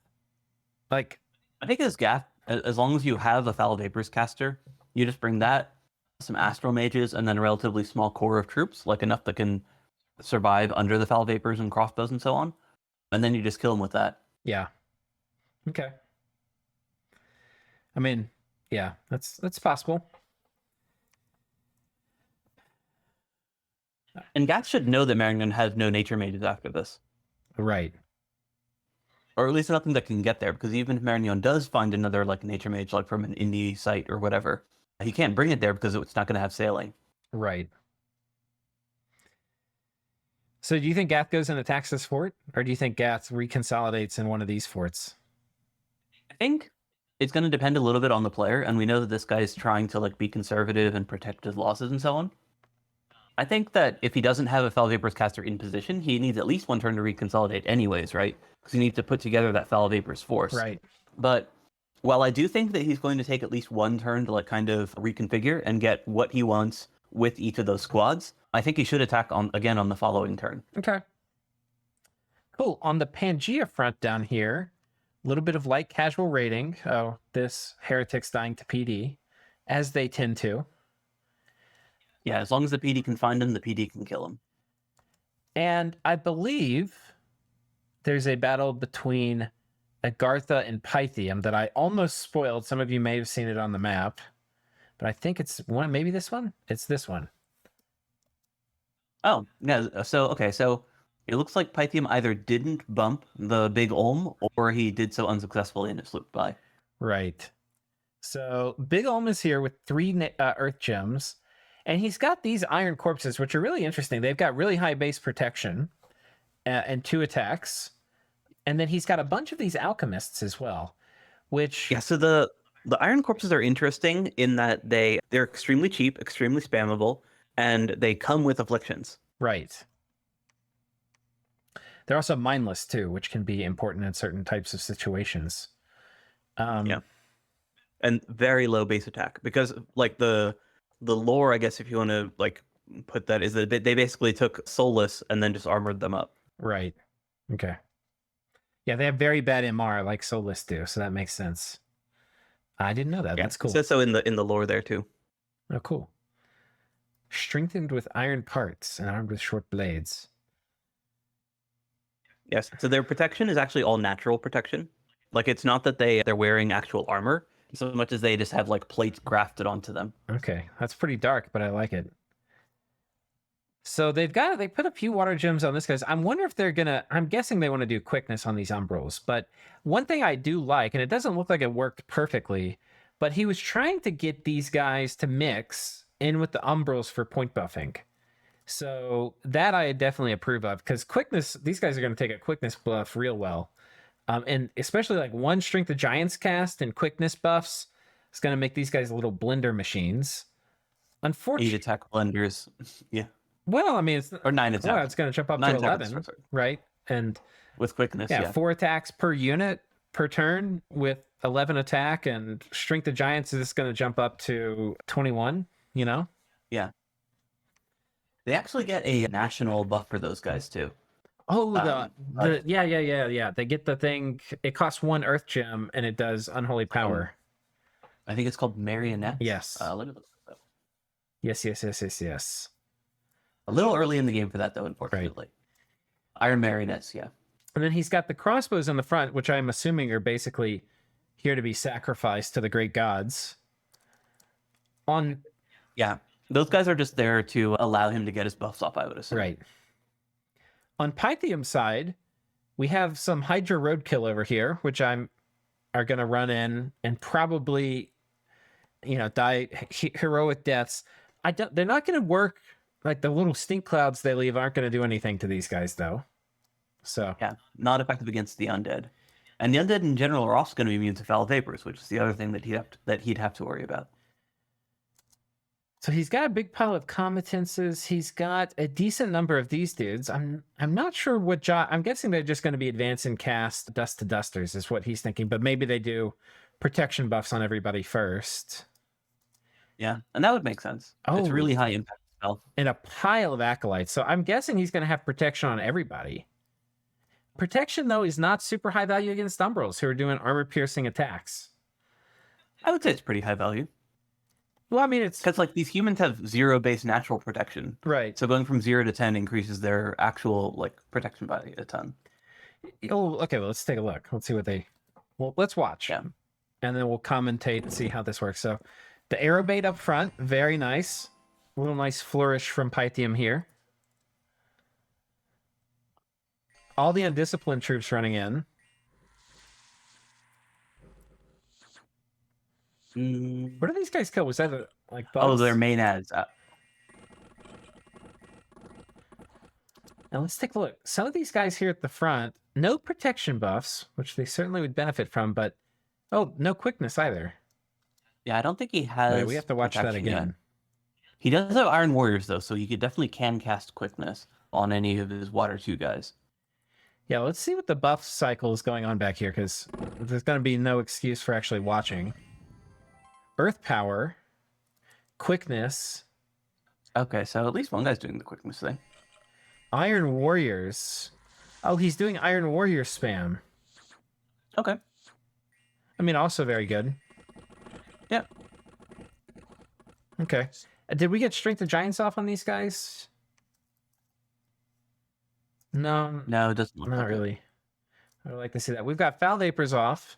A: Like,
B: I think as Gath, as long as you have a Foul Vapors caster, you just bring that, some Astral Mages, and then a relatively small core of troops, like enough that can survive under the Foul Vapors and crossbows and so on, and then you just kill them with that.
A: yeah. Okay. I mean, yeah, that's possible.
B: And Gath should know that Marignon has no nature mages after this.
A: Right.
B: Or at least nothing that can get there, because even if Marignon does find another like nature mage, like from an indie site or whatever, he can't bring it there because it's not going to have sailing.
A: Right. So do you think Gath goes and attacks this fort? Or do you think Gath reconsolidates in one of these forts?
B: I think it's going to depend a little bit on the player, and we know that this guy is trying to like be conservative and protect his losses and so on. I think that if he doesn't have a Foul Vapors caster in position, he needs at least one turn to reconsolidate anyways, right? Because he needs to put together that Foul Vapors force.
A: Right.
B: But while I do think that he's going to take at least one turn to like kind of reconfigure and get what he wants with each of those squads, I think he should attack on the following turn.
A: Okay. Cool. On the Pangea front down here, a little bit of light casual raiding. Oh, this heretic's dying to PD, as they tend to.
B: Yeah, as long as the PD can find him, the PD can kill him.
A: And I believe there's a battle between Agartha and Pythium that I almost spoiled. Some of you may have seen it on the map, but I think it's one. Maybe this one. It's this one.
B: Oh, yeah. So it looks like Pythium either didn't bump the big Olm, or he did so unsuccessfully and it slipped by.
A: Right. So Big Olm is here with 3 Earth Gems, and he's got these Iron Corpses, which are really interesting. They've got really high base protection and 2 attacks. And then he's got a bunch of these Alchemists as well, which...
B: Yeah, so the Iron Corpses are interesting in that they're extremely cheap, extremely spammable, and they come with afflictions.
A: Right. They're also mindless too, which can be important in certain types of situations.
B: Yeah. And very low base attack, because like the lore, I guess if you want to like put that, is that they basically took Soulless and then just armored them up.
A: Right. Okay. Yeah, they have very bad MR like Soulless do, so that makes sense. I didn't know that.
B: Yeah,
A: that's cool.
B: It says so in the lore there too.
A: Oh, cool. Strengthened with iron parts and armed with short blades.
B: Yes. So their protection is actually all natural protection. Like it's not that they're wearing actual armor so much as they just have like plates grafted onto them.
A: Okay, that's pretty dark, but I like it. So they put a few water gems on this guys. I'm wondering if I'm guessing they want to do quickness on these umbrals. But one thing I do like, and it doesn't look like it worked perfectly, but he was trying to get these guys to mix in with the umbrals for point buffing. So that I definitely approve of, because quickness, these guys are going to take a quickness buff real well. And especially like 1 Strength of Giants cast and quickness buffs, it's going to make these guys little blender machines. Unfortunately,
B: 8 attack blenders. Yeah.
A: Well, I mean,
B: Or 9 attack.
A: Well, it's going to jump up to 11, right? And
B: with quickness, yeah.
A: 4 attacks per unit per turn with 11 attack, and Strength of Giants is going to jump up to 21, you know?
B: Yeah. They actually get a national buff for those guys too.
A: Oh, yeah. They get the thing. It costs 1 Earth Gem, and it does Unholy Power.
B: I think it's called Marionette.
A: Yes.
B: Let me look it up.
A: Yes.
B: A little early in the game for that, though, unfortunately. Right. Iron Marionettes, yeah.
A: And then he's got the crossbows on the front, which I'm assuming are basically here to be sacrificed to the great gods.
B: Yeah, those guys are just there to allow him to get his buffs off, I would assume.
A: Right. On Pythium's side, we have some Hydra Roadkill over here, which are going to run in and probably, die heroic deaths. They're not going to work. Like the little stink clouds they leave aren't going to do anything to these guys, though. So
B: yeah, not effective against the undead. And the undead in general are also going to be immune to foul vapors, which is the other thing that he'd have to worry about.
A: So he's got a big pile of competences. He's got a decent number of these dudes. I'm not sure what job. I'm guessing they're just going to be advance and cast dust to dusters is what he's thinking. But maybe they do protection buffs on everybody first.
B: Yeah, and that would make sense. It's
A: Oh.
B: really high impact spell.
A: And a pile of acolytes. So I'm guessing he's going to have protection on everybody. Protection, though, is not super high value against Umbrals who are doing armor-piercing attacks.
B: I would say it's pretty high value.
A: Well, I mean, it's...
B: Because, like, these humans have 0 base natural protection.
A: Right.
B: So going from 0 to 10 increases their actual, like, protection by a ton.
A: Oh, okay, well, let's take a look. Let's see what they... Well, let's watch.
B: Yeah.
A: And then we'll commentate and see how this works. So, the arrow bait up front, very nice. A little nice flourish from Pythium here. All the undisciplined troops running in. What do these guys kill? Was that like bugs?
B: Oh, their main ads.
A: Now let's take a look. Some of these guys here at the front, no protection buffs, which they certainly would benefit from, but no quickness either.
B: Yeah, I don't think he has.
A: Wait, we have to watch that again.
B: Yet. He does have Iron Warriors though, so you definitely can cast quickness on any of his Water 2 guys.
A: Yeah, let's see what the buff cycle is going on back here, because there's going to be no excuse for actually watching. Earth Power, Quickness.
B: Okay, so at least one guy's doing the quickness thing.
A: Iron Warriors. Oh, he's doing Iron Warrior spam.
B: Okay.
A: I mean, also very good.
B: Yeah.
A: Okay. Did we get Strength of Giants off on these guys? No.
B: No, it doesn't look
A: Not
B: like
A: really.
B: it.
A: I would like to see that. We've got Foul Vapors off.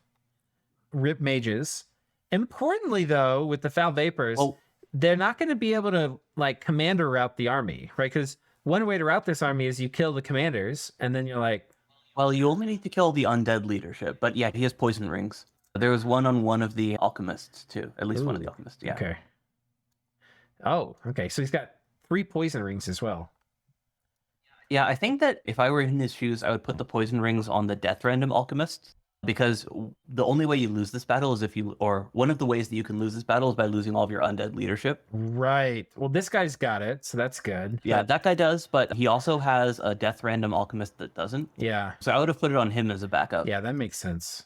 A: Rip Mages. Importantly, though, with the Foul Vapors, they're not going to be able to, like, commander route the army, right? Because one way to route this army is you kill the commanders, and then you're like...
B: Well, you only need to kill the undead leadership. But yeah, he has poison rings. There was one on one of the alchemists, too. At least one of the alchemists, yeah.
A: Okay. Oh, okay. So he's got 3 poison rings as well.
B: Yeah, I think that if I were in his shoes, I would put the poison rings on the death random alchemists, because the only way you lose this battle is one of the ways that you can lose this battle is by losing all of your undead leadership.
A: Right. Well, this guy's got it, so that's good.
B: Yeah, that guy does, but he also has a death random alchemist that doesn't.
A: Yeah.
B: So I would have put it on him as a backup.
A: Yeah, that makes sense.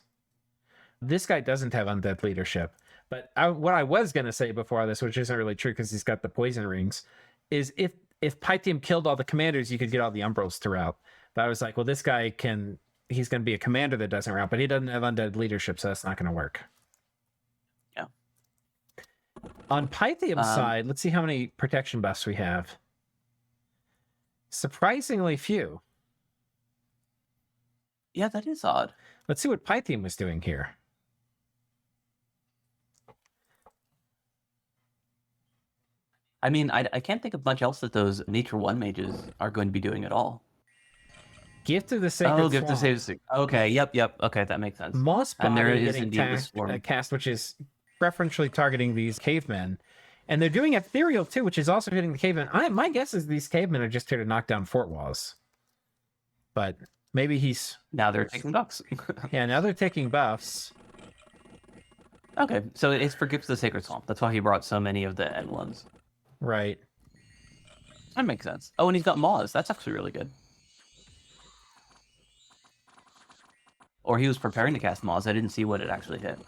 A: This guy doesn't have undead leadership. But what I was going to say before this, which isn't really true because he's got the poison rings, is if Pythium killed all the commanders, you could get all the Umbrals to route. But I was like, well, this guy he's going to be a commander that doesn't route, but he doesn't have undead leadership, so that's not going to work.
B: Yeah.
A: On Pythium's side, let's see how many protection buffs we have. Surprisingly few.
B: Yeah, that is odd.
A: Let's see what Pythium was doing here.
B: I mean, I can't think of much else that those Nature 1 mages are going to be doing at all.
A: Gift of the Sacred Swamp.
B: Gift of the Sacred. Okay, yep. Okay, that makes sense.
A: Moss
B: And there
A: Body
B: is
A: getting
B: indeed the swarm.
A: cast, which is preferentially targeting these cavemen. And they're doing Ethereal, too, which is also hitting the cavemen. My guess is these cavemen are just here to knock down fort walls. But maybe he's...
B: Now they're taking buffs.
A: Yeah, now they're taking buffs.
B: Okay, so it's for Gift of the Sacred Swamp. That's why he brought so many of the N1s.
A: Right.
B: That makes sense. Oh, and he's got Maws. That's actually really good. Or he was preparing to cast Maws. I didn't see what it actually hit.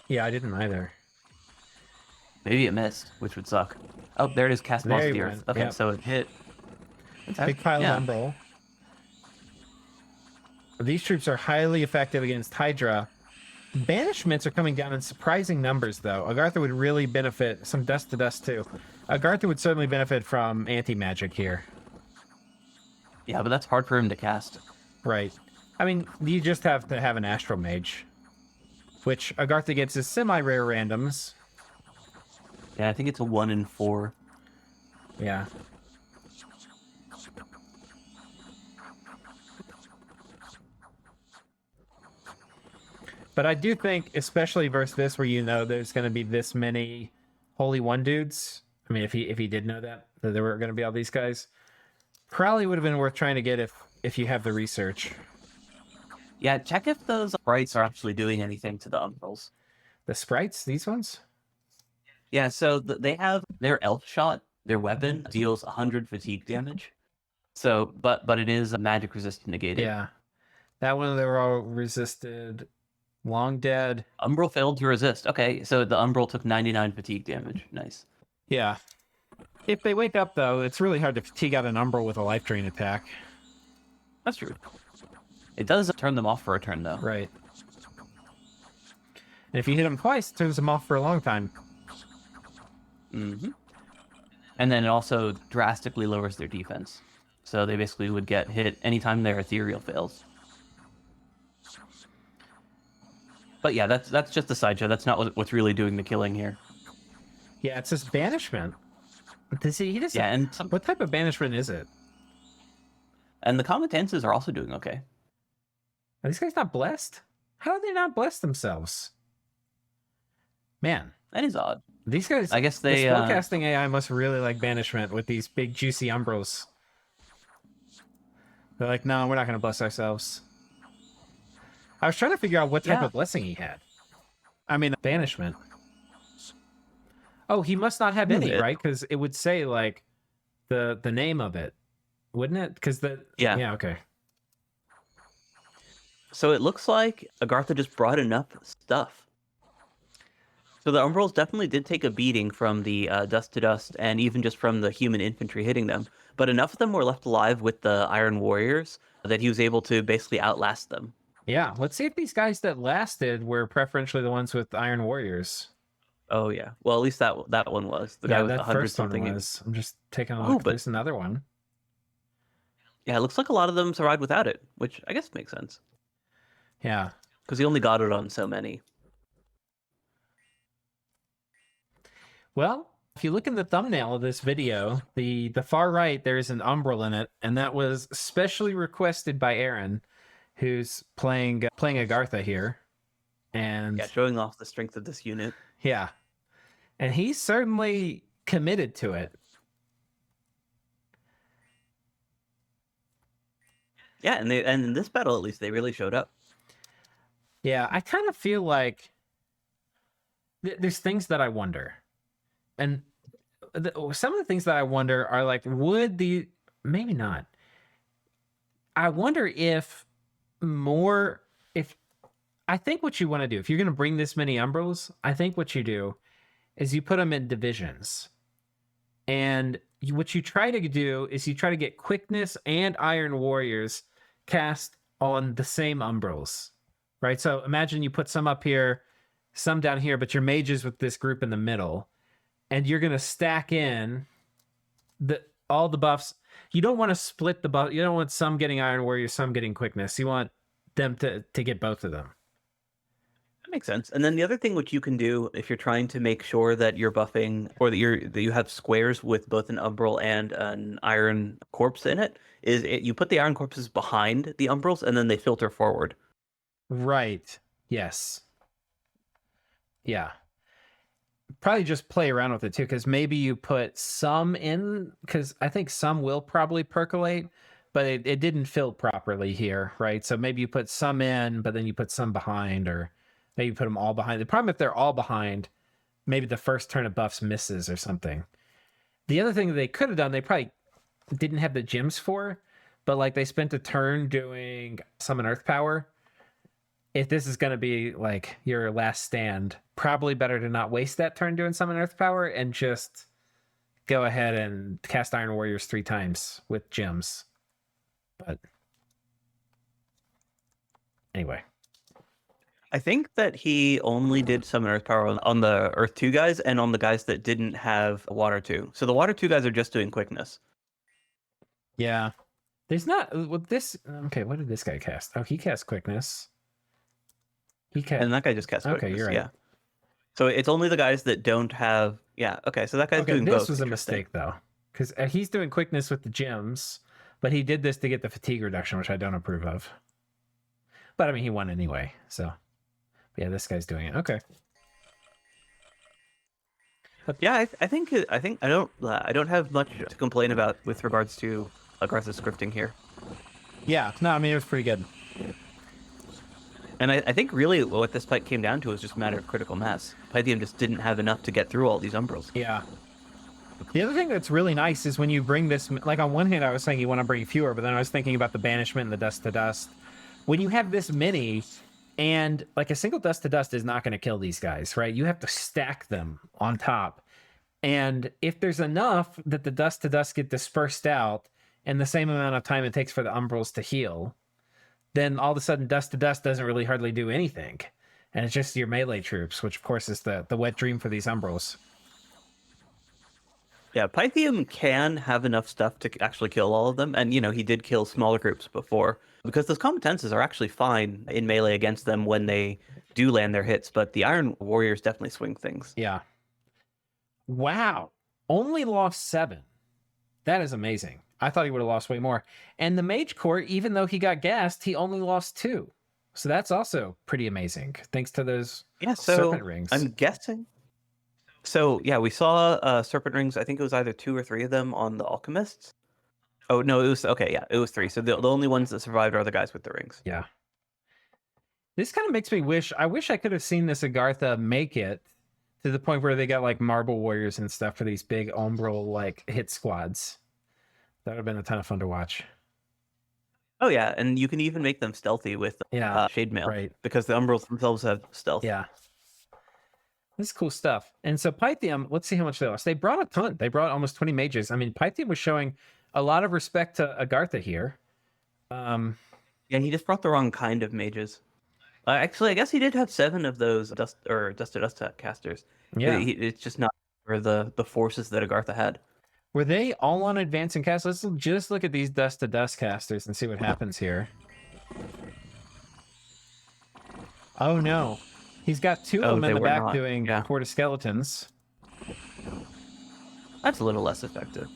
A: Yeah, I didn't either.
B: Maybe it missed, which would suck. Oh, there it is. Cast Maws to the earth. Okay,
A: yep.
B: so it hit.
A: Big pile of Umbral. These troops are highly effective against Hydra. Banishments are coming down in surprising numbers, though. Agartha would really benefit. Some dust to dust, too. Agartha would certainly benefit from anti-magic here.
B: Yeah, but that's hard for him to cast.
A: Right. I mean, you just have to have an Astral Mage, which Agartha gets as semi-rare randoms.
B: Yeah, I think it's a 1 in 4.
A: Yeah. But I do think, especially versus this, where there's going to be this many Holy One dudes. I mean, if he did know that there were going to be all these guys, probably would have been worth trying to get if you have the research.
B: Yeah, check if those sprites are actually doing anything to the umbrals.
A: The sprites, these ones?
B: Yeah, so they have their elf shot. Their weapon deals 100 fatigue damage. So, but it is a magic resistant negated.
A: Yeah. That one, they were all resisted. Long dead.
B: Umbral failed to resist. Okay, so the Umbral took 99 fatigue damage. Nice.
A: Yeah. If they wake up, though, it's really hard to fatigue out an Umbral with a life drain attack.
B: That's true. It does turn them off for a turn, though.
A: Right. And if you hit them twice, it turns them off for a long time.
B: Mm-hmm. And then it also drastically lowers their defense. So they basically would get hit anytime their ethereal fails. But yeah, that's just a sideshow. That's not what's really doing the killing here.
A: Yeah, it's this banishment. He doesn't...
B: Yeah, and
A: what type of banishment is it?
B: And the Cometances are also doing okay.
A: Are these guys not blessed? How do they not bless themselves? Man.
B: That is odd.
A: These guys...
B: I guess they...
A: The spellcasting AI must really like banishment with these big, juicy Umbrals. They're like, no, we're not going to bless ourselves. I was trying to figure out what type of blessing he had. I mean, banishment. Oh, he must not have any, right? Because it would say, like, the name of it. Wouldn't it? Because the... Yeah, okay.
B: So it looks like Agartha just brought enough stuff. So the Umbrals definitely did take a beating from the dust to dust, and even just from the human infantry hitting them. But enough of them were left alive with the Iron Warriors that he was able to basically outlast them.
A: Yeah, let's see if these guys that lasted were preferentially the ones with Iron Warriors.
B: Oh yeah, well at least that one was the guy with 100 something.
A: I'm just taking a look. There's another one.
B: Yeah, it looks like a lot of them survived without it, which I guess makes sense.
A: Yeah,
B: because he only got it on so many.
A: Well, if you look in the thumbnail of this video, the far right, there's an Umbral in it, and that was specially requested by Aaron, who's playing Agartha here. And
B: yeah, showing off the strength of this unit.
A: Yeah. And he's certainly committed to it.
B: Yeah, and in this battle at least they really showed up.
A: Yeah, I kind of feel like there's things that I wonder. And some of the things that I wonder are like, maybe not. I wonder if I think what you want to do, if you're going to bring this many Umbrals, I think what you do is you put them in divisions. And what you try to do is you try to get Quickness and Iron Warriors cast on the same Umbrals, right? So imagine you put some up here, some down here, but your mages with this group in the middle, and you're going to stack in all the buffs. You don't want to split the buff. You don't want some getting Iron Warriors, some getting Quickness. You want them to get both of them.
B: That makes sense. And then the other thing which you can do if you're trying to make sure that you're buffing or that you have squares with both an Umbral and an Iron Corpse in it is you put the Iron Corpses behind the Umbrals and then they filter forward.
A: Right. Yes. Yeah. Probably just play around with it too, because maybe you put some in, because I think some will probably percolate, but it didn't fill properly here, right? So maybe you put some in, but then you put some behind, or maybe you put them all behind. The problem if they're all behind, maybe the first turn of buffs misses or something. The other thing that they could have done, they probably didn't have the gems for, but like they spent a turn doing Summon Earth Power. If this is going to be like your last stand, probably better to not waste that turn doing Summon Earth Power and just go ahead and cast Iron Warriors 3 times with gems. But anyway.
B: I think that he only did Summon Earth Power on the Earth 2 guys and on the guys that didn't have Water 2. So the Water 2 guys are just doing Quickness.
A: Yeah. There's not... with this... Okay, what did this guy cast? Oh, he cast Quickness.
B: And that guy just cast Quickness.
A: Okay, you're right.
B: Yeah. So it's only the guys that don't have... Yeah, okay, so that guy's doing both.
A: This was a mistake, though. Because he's doing Quickness with the gems, but he did this to get the fatigue reduction, which I don't approve of. But, I mean, he won anyway, so... Yeah, this guy's doing it. Okay.
B: Yeah, I think I don't have much to complain about with regards to Agartha's scripting here.
A: Yeah, no, I mean, it was pretty good.
B: And I think really what this fight came down to was just a matter of critical mass. Pythium just didn't have enough to get through all these Umbrals.
A: Yeah. The other thing that's really nice is when you bring this, like on one hand, I was saying you want to bring fewer, but then I was thinking about the banishment and the dust to dust. When you have this many, and like a single dust to dust is not going to kill these guys, right? You have to stack them on top. And if there's enough that the dust to dust get dispersed out in the same amount of time it takes for the Umbrals to heal, then all of a sudden dust to dust doesn't really hardly do anything. And it's just your melee troops, which of course is the wet dream for these Umbrals.
B: Yeah, Pythium can have enough stuff to actually kill all of them. And, he did kill smaller groups before. Because those competences are actually fine in melee against them when they do land their hits. But the Iron Warriors definitely swing things.
A: Yeah. Wow. Only lost 7. That is amazing. I thought he would have lost way more. And the Mage Court, even though he got gassed, he only lost 2. So that's also pretty amazing, thanks to those serpent rings.
B: I'm guessing. So, yeah, we saw serpent rings. I think it was either 2 or 3 of them on the Alchemists. Oh, no, it was 3. So the only ones that survived are the guys with the rings.
A: Yeah. This kind of makes me wish I could have seen this Agartha make it to the point where they got like Marble Warriors and stuff for these big Umbral like hit squads. That would have been a ton of fun to watch.
B: Oh, yeah, and you can even make them stealthy with Shade Mail.
A: Right.
B: Because the Umbrals themselves have stealth.
A: Yeah. This is cool stuff. And so Pythium, let's see how much they lost. They brought a ton. They brought almost 20 mages. I mean, Pythium was showing a lot of respect to Agartha here.
B: Yeah, he just brought the wrong kind of mages. Actually, I guess he did have 7 of those dust to dust casters.
A: Yeah.
B: It's just not for the forces that Agartha had.
A: Were they all on advancing cast? Let's just look at these dust to dust casters and see what happens here. Oh no. He's got 2 of them in the back doing Court of Skeletons.
B: That's a little less effective.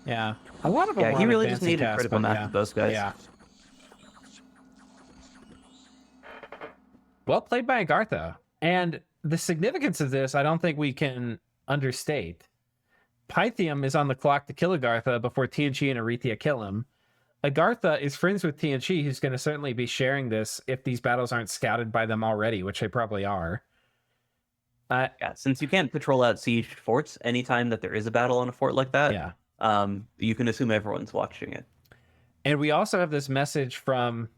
A: Yeah. A lot of them
B: he really just needed critical mass with those guys.
A: Yeah. Well played by Agartha. And the significance of this, I don't think we can understate. Pythium is on the clock to kill Agartha before TNT and Aretha kill him. Agartha is friends with TNT, who's going to certainly be sharing this if these battles aren't scouted by them already, which they probably are.
B: Since you can't patrol out siege forts anytime that there is a battle on a fort like that, you can assume everyone's watching it.
A: And we also have this message from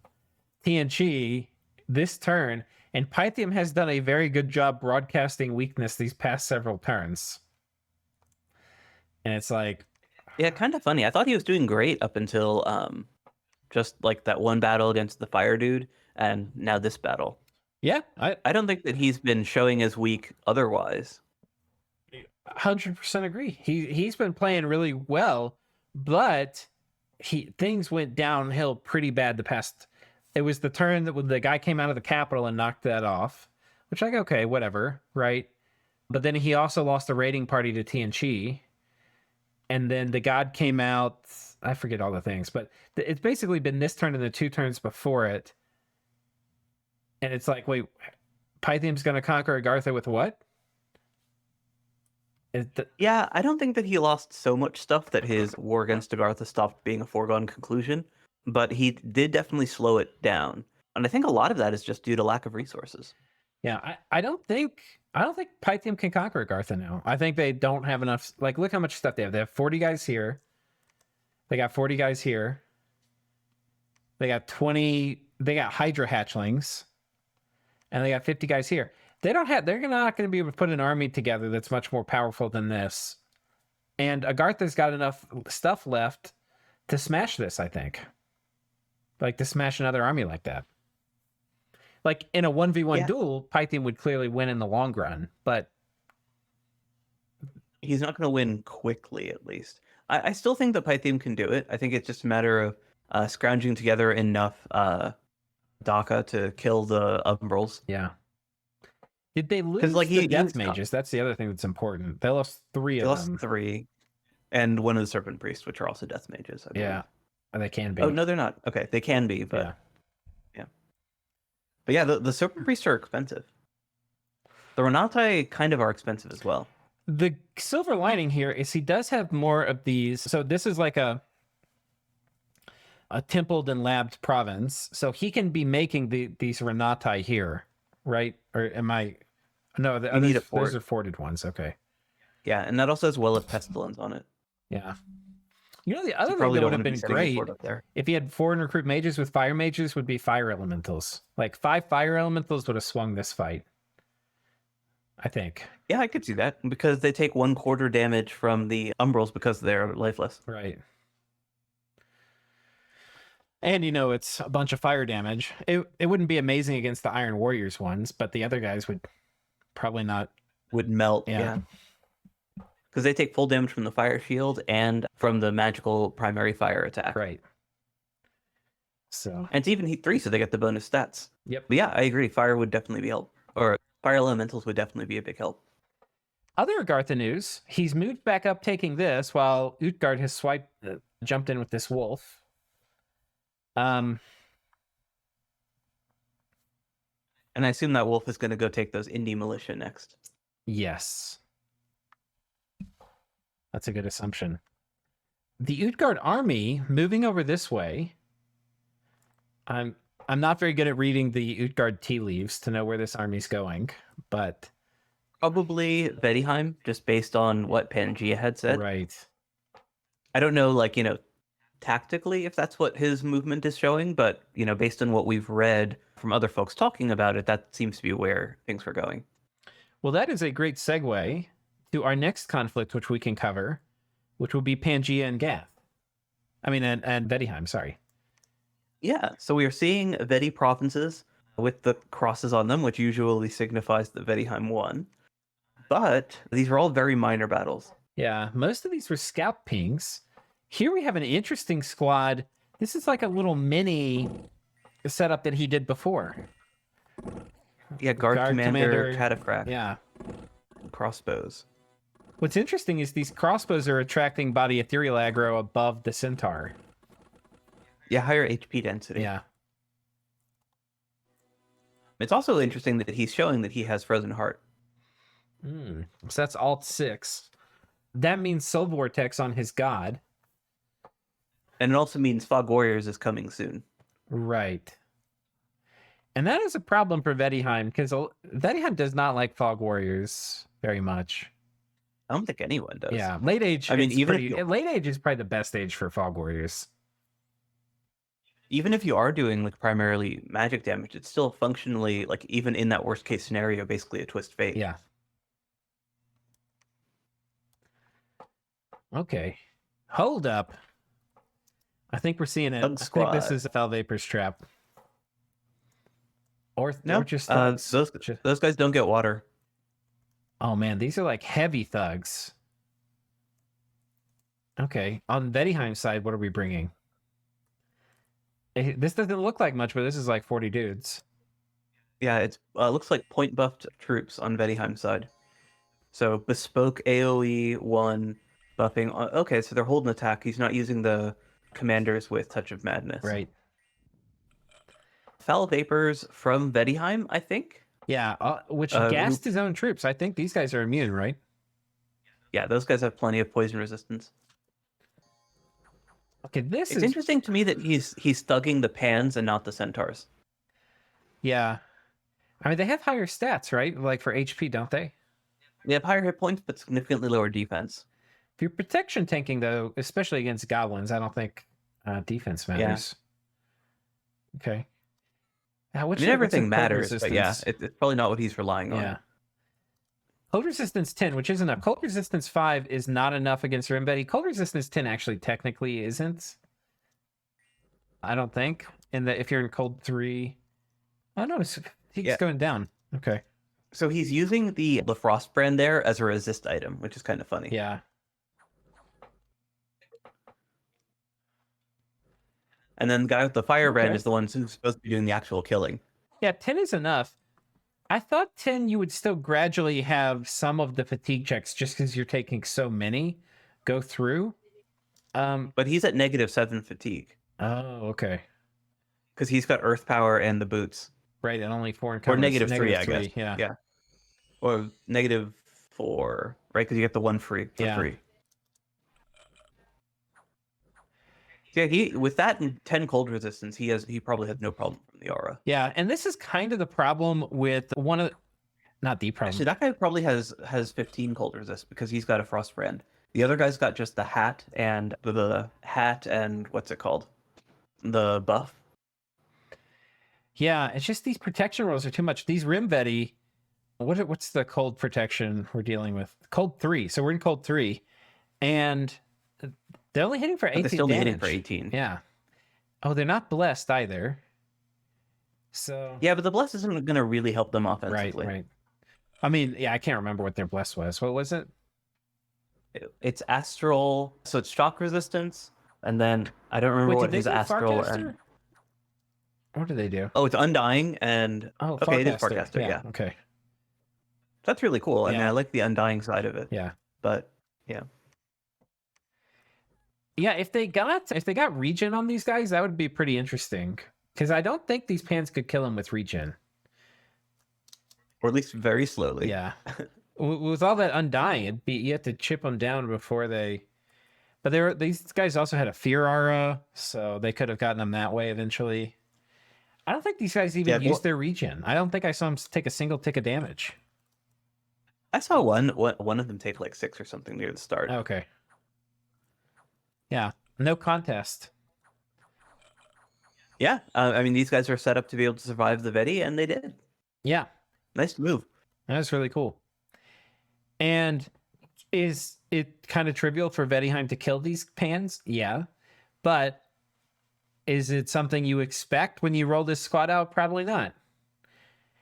A: TNT this turn, and Pythium has done a very good job broadcasting weakness these past several turns. And it's like...
B: Yeah, kind of funny. I thought he was doing great up until just like that one battle against the fire dude, and now this battle.
A: Yeah.
B: I don't think that he's been showing as weak otherwise.
A: 100% agree. He's been playing really well, but things went downhill pretty bad the past... It was the turn that the guy came out of the capital and knocked that off, which like, okay, whatever, right? But then he also lost a raiding party to TNT. And then the god came out. I forget all the things, but it's basically been this turn and the 2 turns before it. And it's like, wait, Pythium's going to conquer Agartha with what?
B: Yeah, I don't think that he lost so much stuff that his war against Agartha stopped being a foregone conclusion, but he did definitely slow it down. And I think a lot of that is just due to lack of resources.
A: Yeah, I don't think Pythium can conquer Agartha now. I think they don't have enough. Like, look how much stuff they have. They have 40 guys here. They got 40 guys here. They got 20. They got Hydra hatchlings, and they got 50 guys here. They're not going to be able to put an army together that's much more powerful than this. And Agartha's got enough stuff left to smash this, I think. Like, to smash another army like that. Like, in a 1v1 duel, Pythium would clearly win in the long run, but...
B: He's not going to win quickly, at least. I still think that Pythium can do it. I think it's just a matter of scrounging together enough Daka to kill the Umbrals.
A: Yeah. Did they lose the Death Mages? That's the other thing that's important. They lost 3 of them.
B: They lost 3. And one of the Serpent Priests, which are also Death Mages, I believe.
A: Yeah. They can be.
B: Oh, no, they're not. Okay, they can be, but... Yeah. But yeah, the Serpent Priests are expensive. The Renate kind of are expensive as well.
A: The silver lining here is he does have more of these. So this is like a a templed and labbed province, so he can be making these Renatai here, right? Or am I? No,
B: You need a fort.
A: those are forted ones. Okay.
B: Yeah, and that also has Well of Pestilence on it.
A: Yeah. You know, the
B: So
A: other
B: you
A: thing
B: probably
A: that
B: don't
A: would have
B: want to be
A: been
B: setting your
A: great
B: fort up there.
A: if he had 4 recruit mages with fire mages would be fire elementals. Like 5 fire elementals would have swung this fight, I think.
B: Yeah, I could see that because they take 1/4 damage from the Umbrals because they're lifeless.
A: Right. And, you know, it's a bunch of fire damage. It wouldn't be amazing against the Iron Warriors ones, but the other guys would probably not.
B: Would melt,
A: Yeah.
B: yeah. Because they take full damage from the fire shield and from the magical primary fire attack.
A: Right. So.
B: And it's even Heat 3, so they get the bonus stats.
A: Yep.
B: But yeah, I agree. Fire would definitely be help. Or fire elementals would definitely be a big help.
A: Other Agartha news, he's moved back up taking this while Utgard has jumped in with this wolf.
B: And I assume that wolf is going to go take those indie militia next.
A: Yes. That's a good assumption. The Utgard army moving over this way. I'm not very good at reading the Utgard tea leaves to know where this army's going, but
B: Probably Vettiheim, just based on what Pangea had said.
A: right.
B: I don't know, like, tactically if that's what his movement is showing, but, based on what we've read from other folks talking about it, that seems to be where things were going.
A: Well, that is a great segue to our next conflict, which we can cover, which will be Pangea and Gath. And Vettiheim, sorry.
B: Yeah, so we are seeing Vetti provinces with the crosses on them, which usually signifies that Vettiheim won. But these are all very minor battles.
A: Yeah, most of these were scout pings. Here we have an interesting squad. This is like a little mini setup that he did before.
B: Yeah, Guard Commander, Cataphracts.
A: Yeah.
B: Crossbows.
A: What's interesting is these crossbows are attracting body ethereal aggro above the centaur.
B: Yeah, higher HP density.
A: Yeah.
B: It's also interesting that he's showing that he has Frozen Heart.
A: So that's Alt 6. That means Soul Vortex on his god.
B: And it also means Fog Warriors is coming soon.
A: Right. And that is a problem for Vettiheim, because Vettiheim does not like Fog Warriors very much.
B: I don't think anyone does.
A: Yeah, late age.
B: I mean,
A: late age is probably the best age for Fog Warriors.
B: Even if you are doing like primarily magic damage, it's still functionally, like, even in that worst case scenario, basically a twist fate.
A: Yeah. Okay. Hold up. I think we're seeing it. I think this is a Fel Vapor's trap. Or just thugs.
B: Those guys don't get water.
A: Oh man, these are like heavy thugs. Okay, on Vettiheim's side, what are we bringing? This doesn't look like much, but this is like 40 dudes.
B: Yeah, it looks like point buffed troops on Vettiheim's side. So bespoke AoE 1 buffing. Okay, so they're holding attack. He's not using the commanders with Touch of Madness.
A: Right.
B: Fel Vapors from Vettiheim, I think.
A: Yeah, which gassed his own troops. I think these guys are immune, right?
B: Yeah, those guys have plenty of poison resistance.
A: Okay,
B: it's interesting to me that he's thugging the Pans and not the Centaurs.
A: Yeah. I mean, they have higher stats, right? Like for HP, don't they?
B: They have higher hit points, but significantly lower defense.
A: If you're protection tanking, though, especially against goblins, I don't think defense matters. Yeah. Okay. Now,
B: everything matters, but yeah, it's probably not what he's relying on.
A: Yeah. Cold resistance 10, which isn't enough. Cold resistance 5 is not enough against Rimbetti. Cold resistance 10 actually technically isn't. I don't think. If you're in cold 3. Oh no, he's going down. Okay.
B: So he's using the Frost brand there as a resist item, which is kind of funny.
A: Yeah.
B: And then the guy with the fire brand is the one who's supposed to be doing the actual killing.
A: Yeah, 10 is enough. I thought 10 you would still gradually have some of the fatigue checks just because you're taking so many go through.
B: But he's at -7 fatigue.
A: Oh, okay.
B: Because he's got earth power and the boots.
A: Right, and only 4
B: Or -3, I guess.
A: Yeah.
B: Or -4, right? Because you get the one free for free. Yeah, he with that and 10 cold resistance, he probably has no problem from the aura.
A: Yeah, and this is kind of the problem with one of not the problem.
B: Actually, that guy probably has 15 cold resist because he's got a frost brand. The other guy's got just the hat and the hat and what's it called? The buff.
A: Yeah, it's just these protection rolls are too much. These Rim Vetti, what's the cold protection we're dealing with? Cold 3. So we're in cold 3. And they're only hitting for 18
B: But they're still
A: damage.
B: hitting for 18.
A: Yeah. Oh, they're not blessed either. So
B: Yeah, but the bless isn't going to really help them offensively.
A: right. I mean, yeah, I can't remember what their bless was. What was it?
B: It's astral, so it's shock resistance, and then I don't remember what his astral and
A: what do they do?
B: oh, it's undying and okay, it is Farcaster. Yeah.
A: Okay.
B: That's really cool. I mean,
A: Yeah.
B: I like the undying side of it.
A: Yeah.
B: But yeah.
A: Yeah, if they got regen on these guys, that would be pretty interesting. Because I don't think these pans could kill him with regen.
B: Or at least very slowly.
A: Yeah. With all that undying, you have to chip them down before they. But these guys also had a fear aura, so they could have gotten them that way eventually. I don't think these guys even used their regen. I don't think I saw them take a single tick of damage.
B: I saw one of them take like 6 or something near the start.
A: Okay. Yeah, no contest.
B: Yeah, I mean, these guys are set up to be able to survive the Vetti, and they did.
A: Yeah.
B: Nice move.
A: That was really cool. And is it kind of trivial for Vettiheim to kill these pans? Yeah. But is it something you expect when you roll this squad out? Probably not.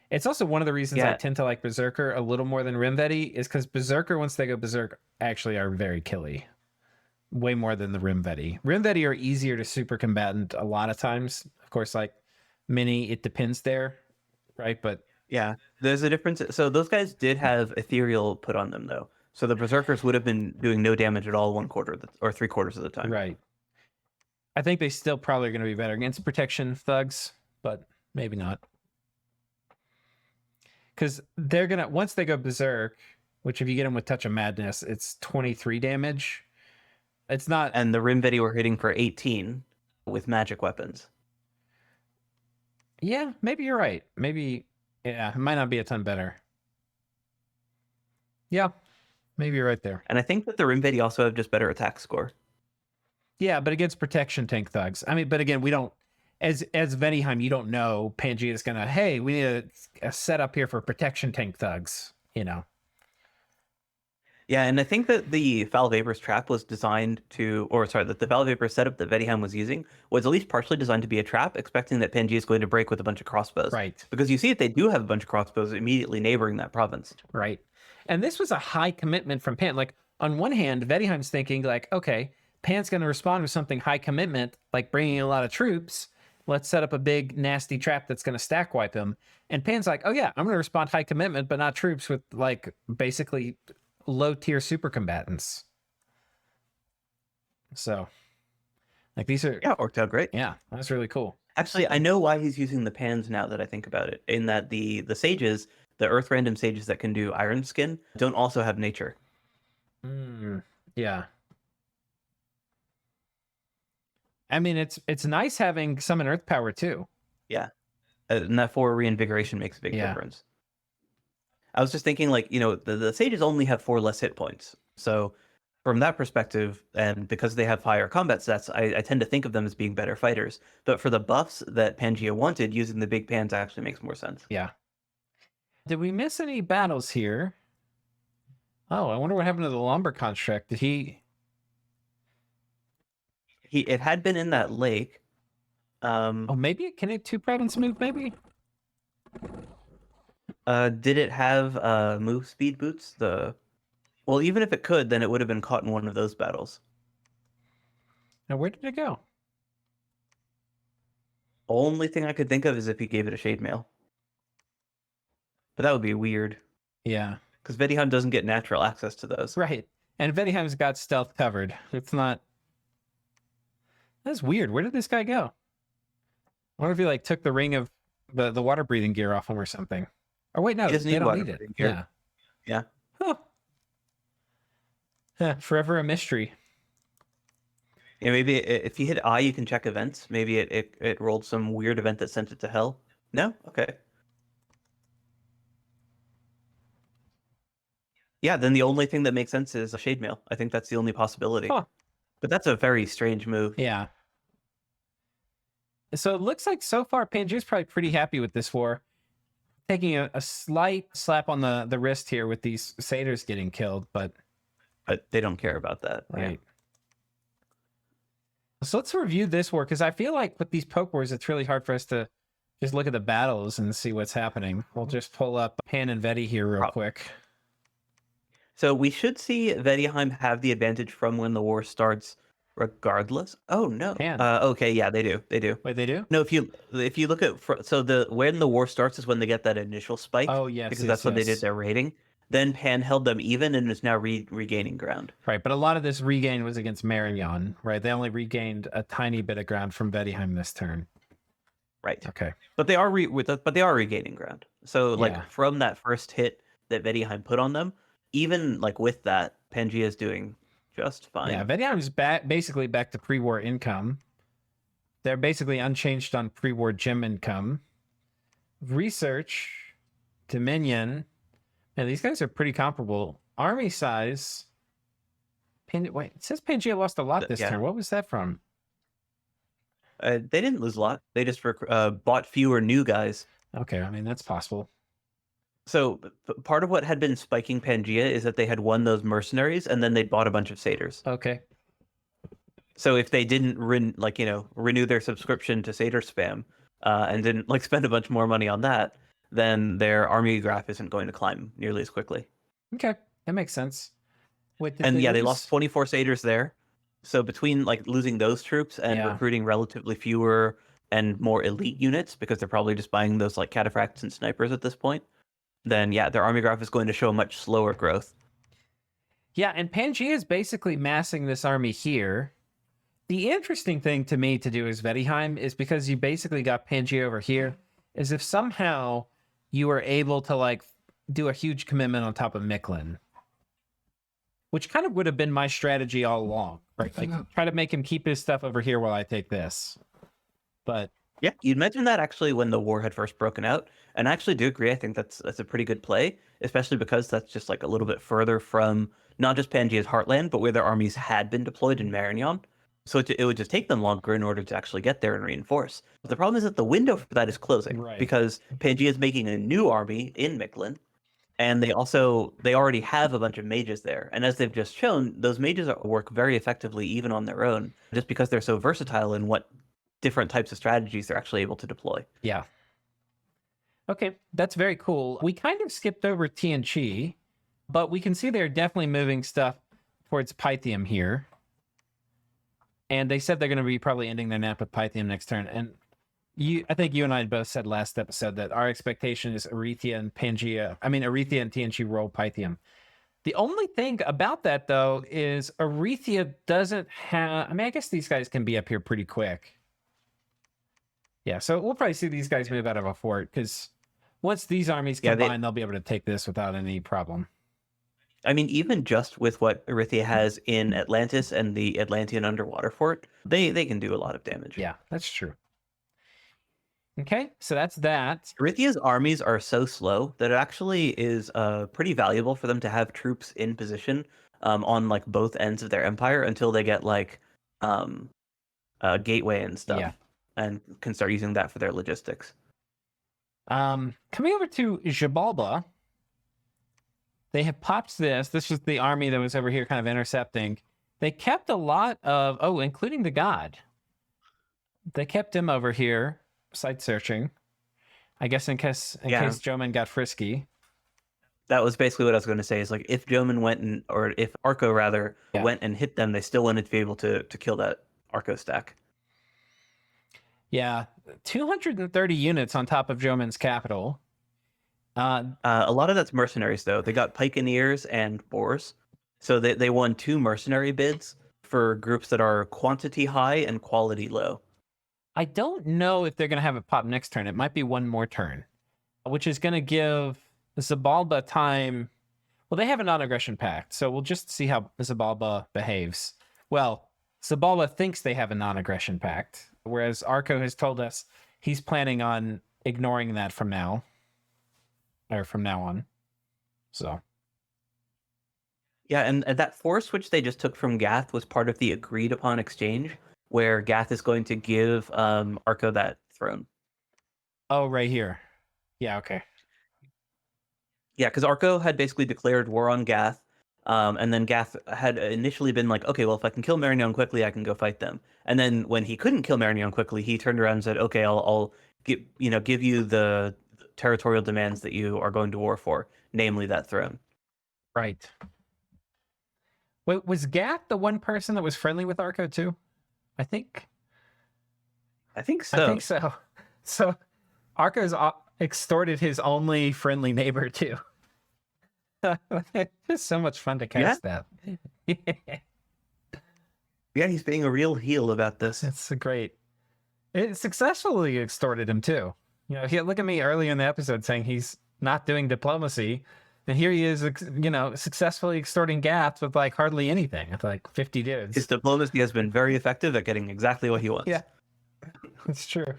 A: It's also one of the reasons I tend to like Berserker a little more than Rim Vetti is because Berserker, once they go Berserk, actually are very killy. Way more than the Rim Vetti. Rim Vetti are easier to super combatant a lot of times. Of course, like Mini, it depends there, right? But
B: yeah, there's a difference. So those guys did have ethereal put on them, though. So the Berserkers would have been doing no damage at all 1/4 or 3/4 of the time.
A: Right. I think they still probably are going to be better against protection thugs, but maybe not. Because they're going to, once they go Berserk, which if you get them with Touch of Madness, it's 23 damage. It's not.
B: And the Rim Vetti were hitting for 18 with magic weapons.
A: Yeah, maybe you're right. Maybe, yeah, it might not be a ton better. Yeah, maybe you're right there.
B: And I think that the Rim Vetti also have just better attack score.
A: Yeah, but against protection tank thugs. I mean, but again, we don't, as Vettiheim, you don't know Pangea is going to, hey, we need a setup here for protection tank thugs, you know.
B: Yeah, and I think that the Foul Vapor's trap was designed to, or sorry, that the Foul Vapor setup that Vettiheim was using was at least partially designed to be a trap, expecting that Pangea is going to break with a bunch of crossbows.
A: Right.
B: Because you see that they do have a bunch of crossbows immediately neighboring that province.
A: Right. And this was a high commitment from Pan. Like, on one hand, Vettiheim's thinking, like, okay, Pan's going to respond with something high commitment, like bringing a lot of troops. Let's set up a big, nasty trap that's going to stack wipe him. And Pan's like, oh, yeah, I'm going to respond high commitment, but not troops with, like, basically low-tier super combatants. So, like, these are...
B: Yeah, it worked out great.
A: Yeah, that's really cool.
B: Actually, I know why he's using the pans now that I think about it, in that the sages, the earth random sages that can do iron skin, don't also have nature.
A: Yeah. I mean, it's nice having summon earth power too.
B: Yeah. And that 4 reinvigoration makes a big difference. I was just thinking, like, you know, the sages only have 4 less hit points. So from that perspective, and because they have higher combat stats, I tend to think of them as being better fighters. But for the buffs that Pangea wanted, using the big pans actually makes more sense.
A: Yeah. Did we miss any battles here? Oh, I wonder what happened to the lumber construct. Did
B: it had been in that lake.
A: Oh, maybe can it 2-province move? Maybe.
B: Did it have move speed boots? Well, even if it could, then it would have been caught in one of those battles.
A: Now, where did it go?
B: Only thing I could think of is if he gave it a shade mail. But that would be weird.
A: Yeah.
B: Because Vettiheim doesn't get natural access to those.
A: Right. And Vettiheim's got stealth covered. It's not... That's weird. Where did this guy go? I wonder if he, like, took the ring of the water breathing gear off him or something. Or wait, no, they don't need it.
B: Gear. Yeah.
A: Huh. Yeah, forever a mystery.
B: Yeah, maybe if you hit I, you can check events. Maybe it rolled some weird event that sent it to hell. No? Okay. Yeah, then the only thing that makes sense is a shade mail. I think that's the only possibility.
A: Huh.
B: But that's a very strange move.
A: Yeah. So it looks like so far Pangea's probably pretty happy with this war. Taking a slight slap on the wrist here with these satyrs getting killed, but
B: They don't care about that.
A: right. So let's review this war, because I feel like with these poke wars, it's really hard for us to just look at the battles and see what's happening. We'll just pull up Pan and Vetti here real quick.
B: So we should see Vettiheim have the advantage from when the war starts, regardless. Oh no.
A: Pan.
B: Okay, yeah, they do. They do.
A: Wait, they do?
B: No, if you look at so when the war starts is when they get that initial spike.
A: Oh yes,
B: because that's when they did their raiding. Then Pan held them even and is now regaining ground.
A: Right, but a lot of this regain was against Marignon, right? They only regained a tiny bit of ground from Vettiheim this turn.
B: Right.
A: Okay.
B: But they are regaining ground. So like from that first hit that Vettiheim put on them, even like with that, Pangea is doing just fine.
A: Yeah, Vettiheim is basically back to pre-war income. They're basically unchanged on pre-war gem income. Research, Dominion. And these guys are pretty comparable. Army size. Wait, it says Pangea lost a lot this turn. What was that from?
B: They didn't lose a lot. They just bought fewer new guys.
A: Okay, I mean, that's possible.
B: So part of what had been spiking Pangea is that they had won those mercenaries and then they bought a bunch of satyrs.
A: Okay.
B: So if they didn't renew their subscription to satyr spam and didn't like spend a bunch more money on that, then their army graph isn't going to climb nearly as quickly.
A: Okay, that makes sense.
B: They lost 24 satyrs there. So between like losing those troops and recruiting relatively fewer and more elite units, because they're probably just buying those like cataphracts and snipers at this point, then their army graph is going to show a much slower growth.
A: Yeah, and Pangea is basically massing this army here. The interesting thing to me to do as Vettiheim is, because you basically got Pangea over here, is if somehow you were able to like do a huge commitment on top of Micklin, which kind of would have been my strategy all along, right? Like try to make him keep his stuff over here while I take this. But
B: yeah, you'd mentioned that actually when the war had first broken out, and I actually do agree. I think that's a pretty good play, especially because that's just like a little bit further from not just Pangea's heartland, but where their armies had been deployed in Marignon. So it would just take them longer in order to actually get there and reinforce. But the problem is that the window for that is closing, because Pangea is making a new army in Micklin, and they already have a bunch of mages there. And as they've just shown, those mages work very effectively even on their own, just because they're so versatile in what different types of strategies they're actually able to deploy.
A: Yeah. Okay, that's very cool. We kind of skipped over TNT, but we can see they're definitely moving stuff towards Pythium here. And they said they're going to be probably ending their nap with Pythium next turn. And I think you and I both said last episode that our expectation is Agartha and TNT roll Pythium. The only thing about that, though, is Agartha doesn't have... I mean, I guess these guys can be up here pretty quick. Yeah, so we'll probably see these guys move out of a fort, because once these armies combine, they'll be able to take this without any problem.
B: I mean, even just with what Agartha has in Atlantis and the Atlantean underwater fort, they can do a lot of damage.
A: Yeah, that's true. Okay, so that's that.
B: Agartha's armies are so slow that it actually is pretty valuable for them to have troops in position on like both ends of their empire until they get like gateway and stuff, and can start using that for their logistics.
A: Coming over to Xibalba, they have popped this. This is the army that was over here kind of intercepting. They kept a lot of, including the god. They kept him over here, site searching. I guess in case Joman got frisky.
B: That was basically what I was going to say, is like if Joman or if Arco rather went and hit them, they still wanted to be able to kill that Arco stack.
A: Yeah, 230 units on top of Joman's capital.
B: A lot of that's mercenaries, though. They got pikeneers and boars. So they won 2 mercenary bids for groups that are quantity high and quality low.
A: I don't know if they're going to have it pop next turn. It might be one more turn, which is going to give Xibalba time. Well, they have a non-aggression pact, so we'll just see how Xibalba behaves. Well, Zabalba thinks they have a non-aggression pact, whereas Arco has told us he's planning on ignoring that from now on. So
B: Yeah, and that force which they just took from Gath was part of the agreed upon exchange, where Gath is going to give Arco that throne.
A: oh, right here. Yeah, okay.
B: Yeah, because Arco had basically declared war on Gath, and then Gath had initially been like, okay, well, if I can kill Marignon quickly, I can go fight them. And then when he couldn't kill Marignon quickly, he turned around and said, okay, I'll give you the territorial demands that you are going to war for, namely that throne.
A: Right. Wait, was Gath the one person that was friendly with Arco too? I think
B: so.
A: So Arco's extorted his only friendly neighbor too. It's so much fun to cast that.
B: Yeah, he's being a real heel about this.
A: It's great. It successfully extorted him too. Look at me earlier in the episode saying he's not doing diplomacy, and here he is, successfully extorting Gath with like hardly anything. With like 50 dudes.
B: His diplomacy has been very effective at getting exactly what he wants.
A: Yeah, it's true.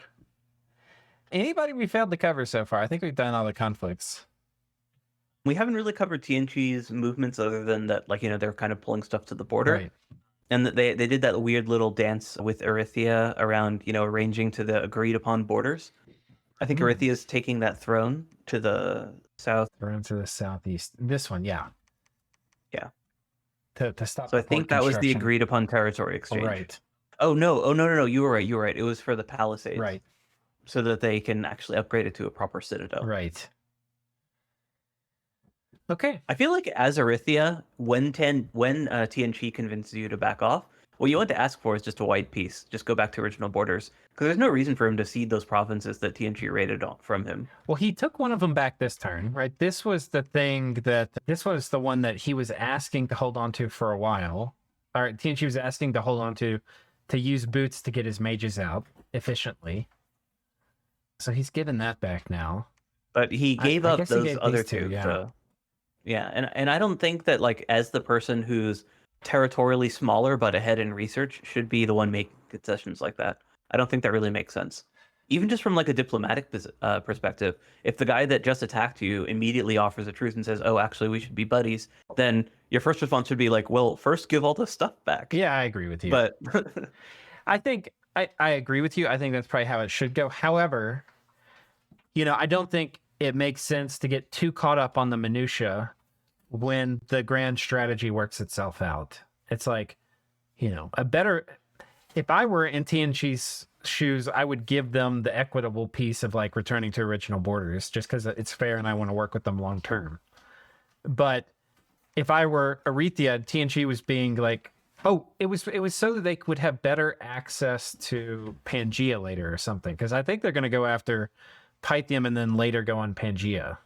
A: Anybody we failed to cover so far? I think we've done all the conflicts.
B: We haven't really covered TNG's movements other than that, like, they're kind of pulling stuff to the border.
A: Right.
B: And they did that weird little dance with Erythia around, arranging to the agreed upon borders. I think Erythia's taking that throne to the south.
A: Throne to the southeast. This one, yeah.
B: Yeah.
A: To stop.
B: So I think that was the agreed upon territory exchange.
A: Oh, right.
B: Oh, no. You were right. It was for the Palisades.
A: Right.
B: So that they can actually upgrade it to a proper citadel.
A: Right. Okay.
B: I feel like as Erythia, when TNG convinces you to back off, what you want to ask for is just a white peace. Just go back to original borders. Because there's no reason for him to cede those provinces that TNG raided from him.
A: Well, he took one of them back this turn, right? This was the one that he was asking to hold on to for a while. Or TNG was asking to hold on to use boots to get his mages out efficiently. So he's given that back now.
B: But he gave up those other two.
A: Yeah.
B: Yeah, and I don't think that, like, as the person who's territorially smaller but ahead in research should be the one making concessions like that. I don't think that really makes sense. Even just from like a diplomatic perspective, if the guy that just attacked you immediately offers a truce and says, oh, actually, we should be buddies, then your first response should be like, well, first give all the stuff back.
A: Yeah, I agree with you.
B: But
A: I think I agree with you. I think that's probably how it should go. However, I don't think it makes sense to get too caught up on the minutia when the grand strategy works itself out. It's like, if I were in TNG's shoes, I would give them the equitable piece of like returning to original borders just because it's fair and I want to work with them long term. But if I were Erythia, TNG was being like, oh, it was so that they would have better access to Pangea later or something. Because I think they're going to go after Pythium and then later go on Pangea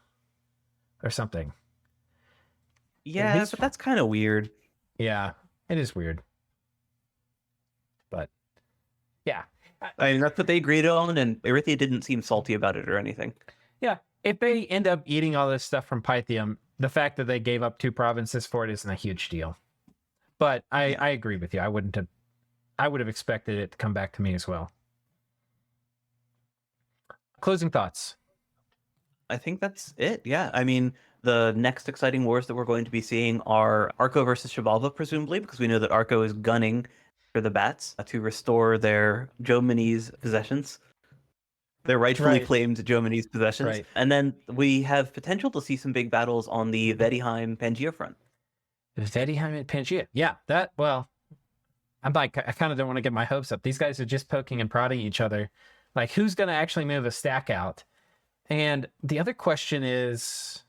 A: or something.
B: Yeah, but that's kind of weird.
A: Yeah, it is weird. But yeah,
B: I mean, that's what they agreed on, and Erythia didn't seem salty about it or anything.
A: Yeah, if they end up eating all this stuff from Pythium, the fact that they gave up 2 provinces for it isn't a huge deal. But I agree with you. I would have expected it to come back to me as well. Closing thoughts.
B: I think that's it. Yeah. I mean, the next exciting wars that we're going to be seeing are Arco versus Xibalba, presumably, because we know that Arco is gunning for the Bats to restore their Jomini's possessions. Their rightfully claimed Jomini's possessions.
A: Right.
B: And then we have potential to see some big battles on the Vettiheim Pangea front.
A: Vettiheim and Pangea. Yeah, I'm like, I kind of don't want to get my hopes up. These guys are just poking and prodding each other. Like, who's going to actually move a stack out? And the other question is...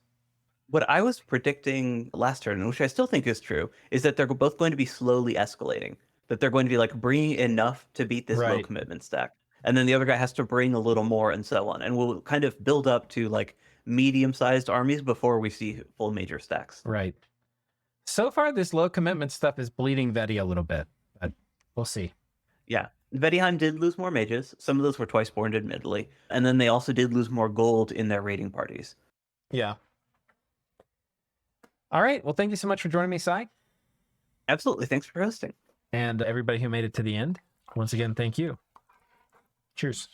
B: What I was predicting last turn, which I still think is true, is that they're both going to be slowly escalating. That they're going to be, like, bringing enough to beat this low commitment stack. And then the other guy has to bring a little more and so on. And we'll kind of build up to, like, medium-sized armies before we see full major stacks.
A: Right. So far, this low commitment stuff is bleeding Vetti a little bit. But we'll see.
B: Yeah. Vettiheim did lose more mages. Some of those were twice born, admittedly. And then they also did lose more gold in their raiding parties.
A: Yeah. All right. Well, thank you so much for joining me, Sai.
B: Absolutely. Thanks for hosting.
A: And everybody who made it to the end, once again, thank you. Cheers.